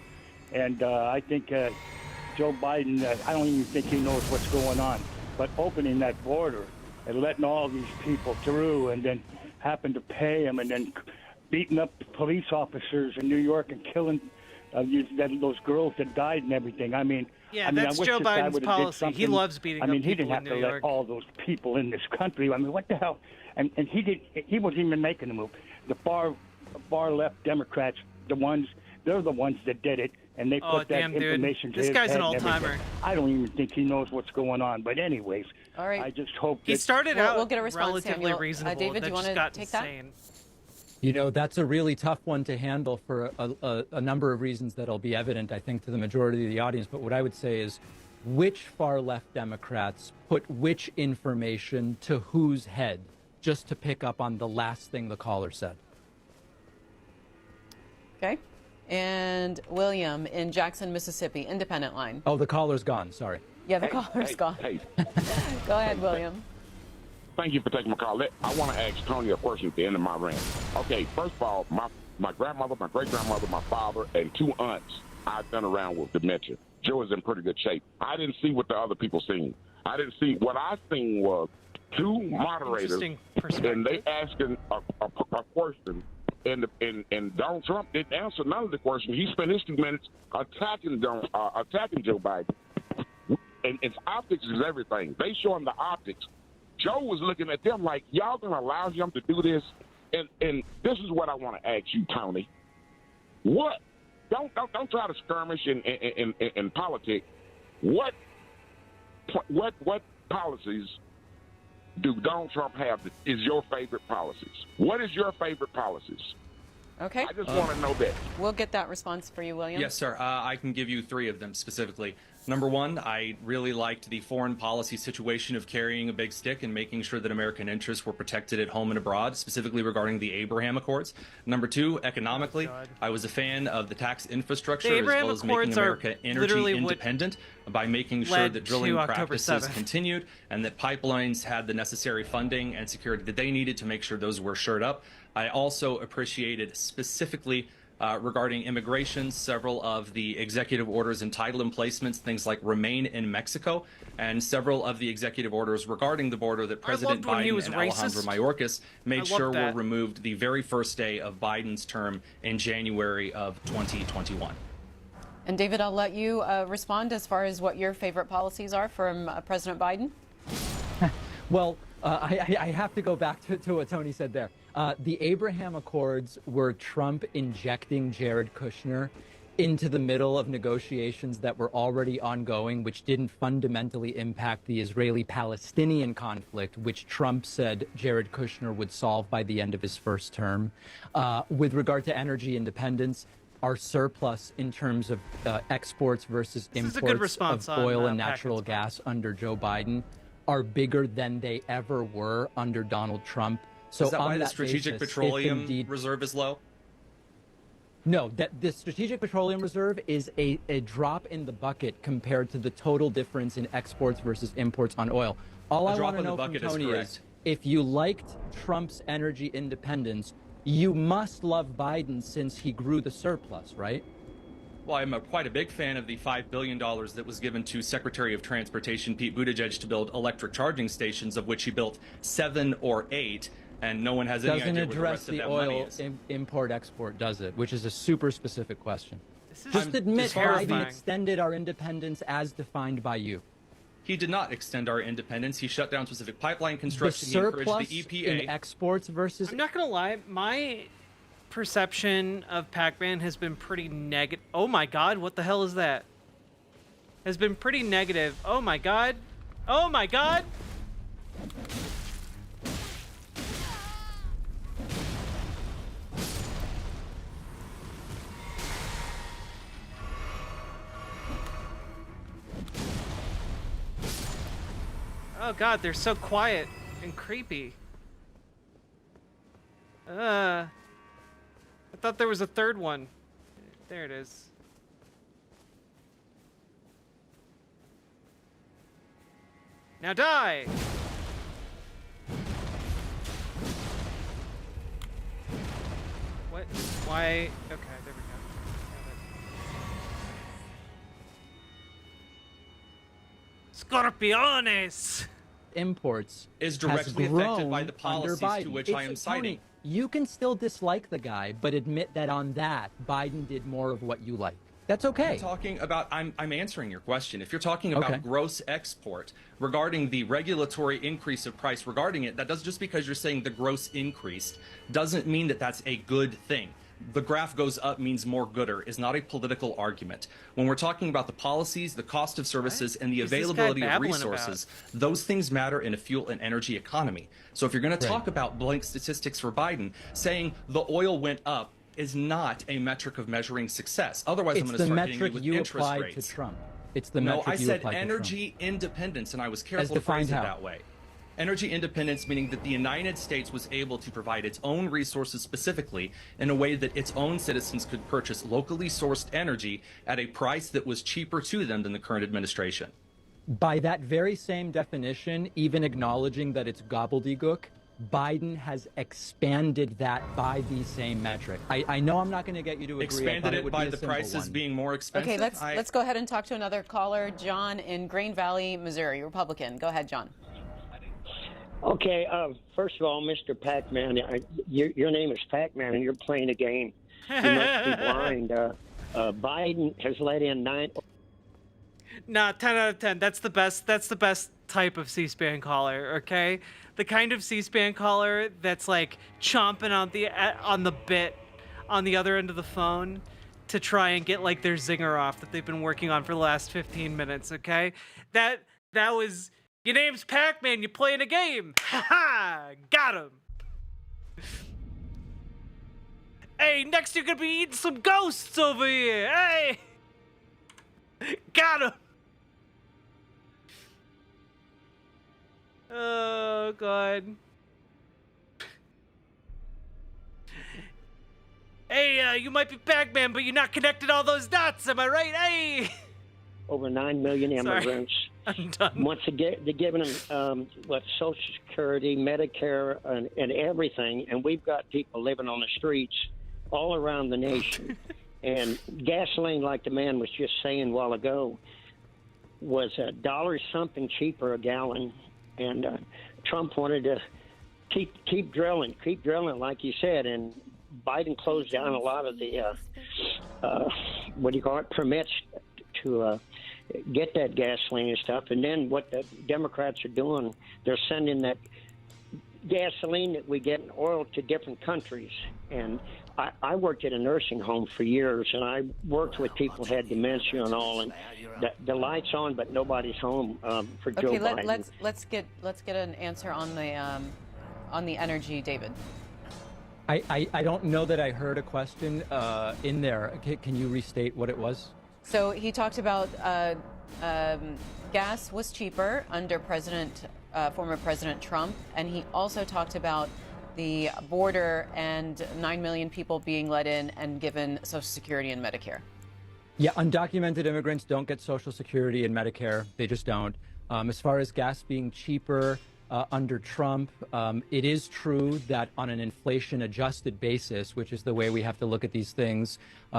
And I think Joe Biden, I don't even think he knows what's going on. But opening that border and letting all these people through and then happen to pay them and then beating up police officers in New York and killing those girls that died and everything. I mean, that's I wish Joe this guy Biden's would've did policy. something. He loves beating up he people didn't have in New to York. let all those people in this country. I mean, what the hell? And he wasn't even making the move. The far left Democrats, they're the ones that did it, and they put that information to This his guy's head an and everything. all-timer. I don't even think he knows what's going on. But anyways, all right. I just hope he started out we'll get a response, relatively Samuel. reasonable. David, do you want to take insane. that? That's a really tough one to handle for a number of reasons that'll be evident, I think, to the majority of the audience. But what I would say is, which far-left Democrats put which information to whose head, just to pick up on the last thing the caller said. Okay. And William in Jackson, Mississippi, independent line. Oh, the caller's gone. Sorry. Yeah, the caller's gone. Go ahead, William. Thank you for taking my call. I want to ask Tony a question at the end of my rant. Okay, first of all, my grandmother, my great-grandmother, my father, and 2 aunts I've been around with dementia. Joe is in pretty good shape. I didn't see what the other people seen. I didn't see. What I seen was 2 moderators, and they asking a question, and Donald Trump didn't answer none of the question. He spent his 2 minutes attacking Joe Biden. And its optics is everything. They show him the optics. Joe was looking at them like, y'all gonna allow him to do this? And this is what I want to ask you, Tony. What? Don't try to skirmish in politics. What policies do Donald Trump have that is your favorite policies? What is your favorite policies? Okay. I just want to know that. We'll get that response for you, William. Yes, sir. I can give you 3 of them specifically. Number 1, I really liked the foreign policy situation of carrying a big stick and making sure that American interests were protected at home and abroad, specifically regarding the Abraham Accords. Number 2, economically, I was a fan of the tax infrastructure as well as making America energy independent by making sure that drilling practices continued and that pipelines had the necessary funding and security that they needed to make sure those were shored up. I also appreciated specifically regarding immigration, several of the executive orders entitled emplacements, things like Remain in Mexico, and several of the executive orders regarding the border that President Biden and Alejandro Mayorkas made sure were removed the very first day of Biden's term in January of 2021. And David, I'll let you respond as far as what your favorite policies are from President Biden. Well, I have to go back to what Tony said there. The Abraham Accords were Trump injecting Jared Kushner into the middle of negotiations that were already ongoing, which didn't fundamentally impact the Israeli-Palestinian conflict, which Trump said Jared Kushner would solve by the end of his first term. With regard to energy independence, our surplus in terms of exports versus imports of oil and natural gas under Joe Biden are bigger than they ever were under Donald Trump. So is that why the Strategic Petroleum Reserve is low? No, the Strategic Petroleum Reserve is a drop in the bucket compared to the total difference in exports versus imports on oil. All I want to know from Tony is, if you liked Trump's energy independence, you must love Biden since he grew the surplus, right? Well, I'm quite a big fan of the $5 billion that was given to Secretary of Transportation Pete Buttigieg to build electric charging stations, of which he built 7 or 8, and no one has any idea where the rest of that money is. Doesn't address the oil import-export, does it? Which is a super specific question. Just admit Biden extended our independence as defined by you. He did not extend our independence. He shut down specific pipeline construction. He encouraged the EPA. In exports versus... I'm not going to lie. My perception of Pakman has been pretty negative. Oh my God, what the hell is that? Has been pretty negative. Oh my God. Oh my God. Oh God, they're so quiet and creepy. I thought there was a third one. There it is. Now die! What? Why? Okay, there we go. Scorpiones. Imports is directly has affected by grown the under policies Biden. to which I am Tony, citing. you can still dislike the guy, but admit that on that, Biden did more of what you like. That's okay. You're talking about, I'm answering your question. If you're talking about gross export regarding the regulatory increase of price regarding it, that doesn't, just because you're saying the gross increased doesn't mean that that's a good thing. The graph goes up means more gooder is not a political argument. When we're talking about the policies, the cost of services, and the availability of resources, those things matter in a fuel and energy economy. So if you're going to talk about blank statistics for Biden, saying the oil went up is not a metric of measuring success. Otherwise, I'm going to start hitting you with interest rates. To Trump. It's the No, metric I you said applied to energy independence, and I was careful to defined phrase it how? that way. Energy independence meaning that the United States was able to provide its own resources specifically in a way that its own citizens could purchase locally sourced energy at a price that was cheaper to them than the current administration. By that very same definition, even acknowledging that it's gobbledygook, Biden has expanded that by the same metric. I know I'm not going to get you to agree. Expanded it by the prices being more expensive? Okay, let's go ahead and talk to another caller. John in Green Valley, Missouri, Republican. Go ahead, John. Okay, first of all, Mr. Pakman, your name is Pakman, and you're playing a game. You must be blind. Biden has let in 9. Nah, 10 out of 10. That's the best. That's the best type of C-SPAN caller. Okay, the kind of C-SPAN caller that's like chomping on the bit on the other end of the phone to try and get like their zinger off that they've been working on for the last 15 minutes. Okay, that was. Your name's Pac-Man, you playing a game. Ha ha! Got him. Hey, next you're gonna be eating some ghosts over here. Hey! Got him. Oh, God. Hey, you might be Pac-Man, but you're not connected all those dots, am I right? Hey! Over 9 million immigrants. I'm done. Once again, they're giving them Social Security, Medicare, and everything, and we've got people living on the streets all around the nation. And gasoline, like the man was just saying a while ago, was $1 something cheaper a gallon, and Trump wanted to keep drilling, like you said, and Biden closed down a lot of the permits to get that gasoline and stuff. And then what the Democrats are doing, they're sending that gasoline that we get in oil to different countries. And I worked at a nursing home for years, and I worked with people who had dementia and all, and the light's on, but nobody's home for Joe Biden. Let's get an answer on the energy, David. I don't know that I heard a question in there. Can you restate what it was? So he talked about gas was cheaper under former President Trump, and he also talked about the border and 9 million people being let in and given Social Security and Medicare. Yeah, undocumented immigrants don't get Social Security and Medicare. They just don't. As far as gas being cheaper under Trump, it is true that on an inflation-adjusted basis, which is the way we have to look at these things,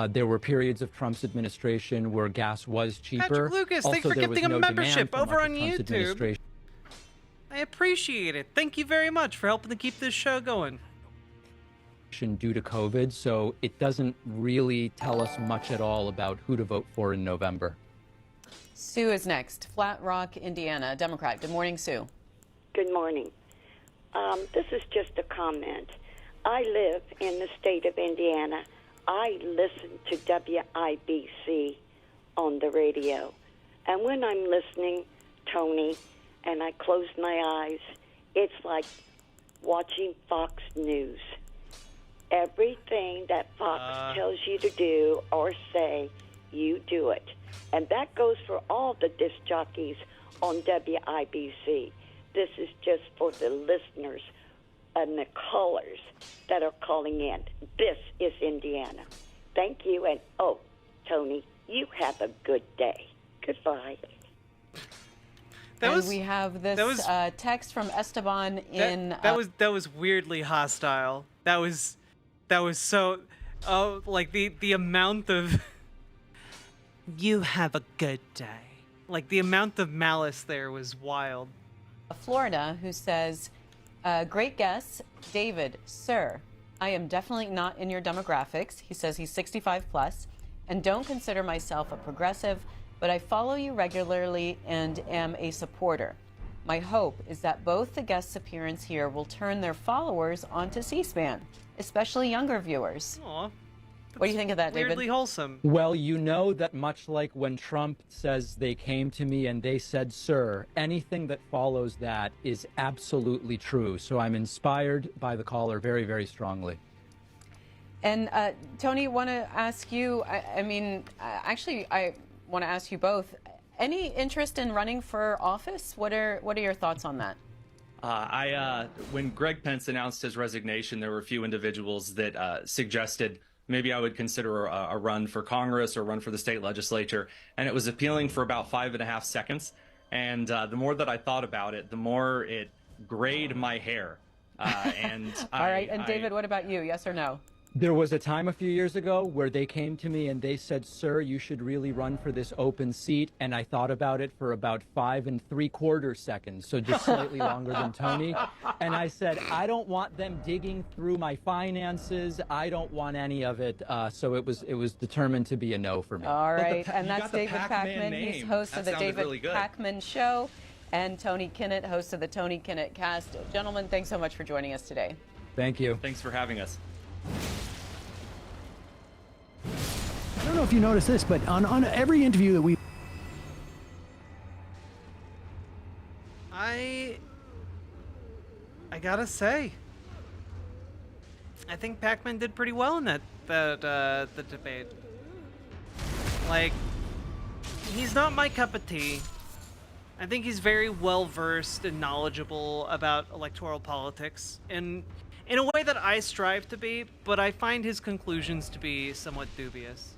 there were periods of Trump's administration where gas was cheaper. Patrick Lucas, also, thanks for gifting a membership over on YouTube. I appreciate it. Thank you very much for helping to keep this show going. Due to COVID, so it doesn't really tell us much at all about who to vote for in November. Sue is next. Flat Rock, Indiana, Democrat. Good morning, Sue. Good morning. This is just a comment. I live in the state of Indiana. I listen to WIBC on the radio. And when I'm listening, Tony, and I close my eyes, it's like watching Fox News. Everything that Fox tells you to do or say, you do it. And that goes for all the disc jockeys on WIBC. This is just for the listeners and the callers that are calling in. This is Indiana. Thank you. And, Tony, you have a good day. Goodbye. We have this text from Esteban in... That was weirdly hostile. That was so... Oh, like the amount of... You have a good day. Like, the amount of malice there was wild. Florida, who says, great guess, David, sir, I am definitely not in your demographics. He says he's 65 plus and don't consider myself a progressive, but I follow you regularly and am a supporter. My hope is that both the guests' appearance here will turn their followers onto C-SPAN, especially younger viewers. Aw. What do you think of that, David? Weirdly wholesome. Well, you know that much like when Trump says they came to me and they said, sir, anything that follows that is absolutely true. So I'm inspired by the caller very, very strongly. And Tony, want to ask you, I want to ask you both, any interest in running for office? What are your thoughts on that? When Greg Pence announced his resignation, there were a few individuals that suggested maybe I would consider a run for Congress or run for the state legislature. And it was appealing for about 5.5 seconds. And the more that I thought about it, the more it grayed my hair. All right. And David, what about you? Yes or no? There was a time a few years ago where they came to me and they said, sir, you should really run for this open seat. And I thought about it for about 5 3/4 seconds, so just slightly longer than Tony. And I said, I don't want them digging through my finances. I don't want any of it. So it was determined to be a no for me. All right. And that's David Pakman. He's host of the David Pakman Show. And Tony Kinnett, host of the Tony Kinnett Cast. Gentlemen, thanks so much for joining us today. Thank you. Thanks for having us. I don't know if you noticed this, but on every interview that we... I gotta say, I think Pakman did pretty well in the debate. Like, he's not my cup of tea. I think he's very well versed and knowledgeable about electoral politics, and in a way that I strive to be, but I find his conclusions to be somewhat dubious.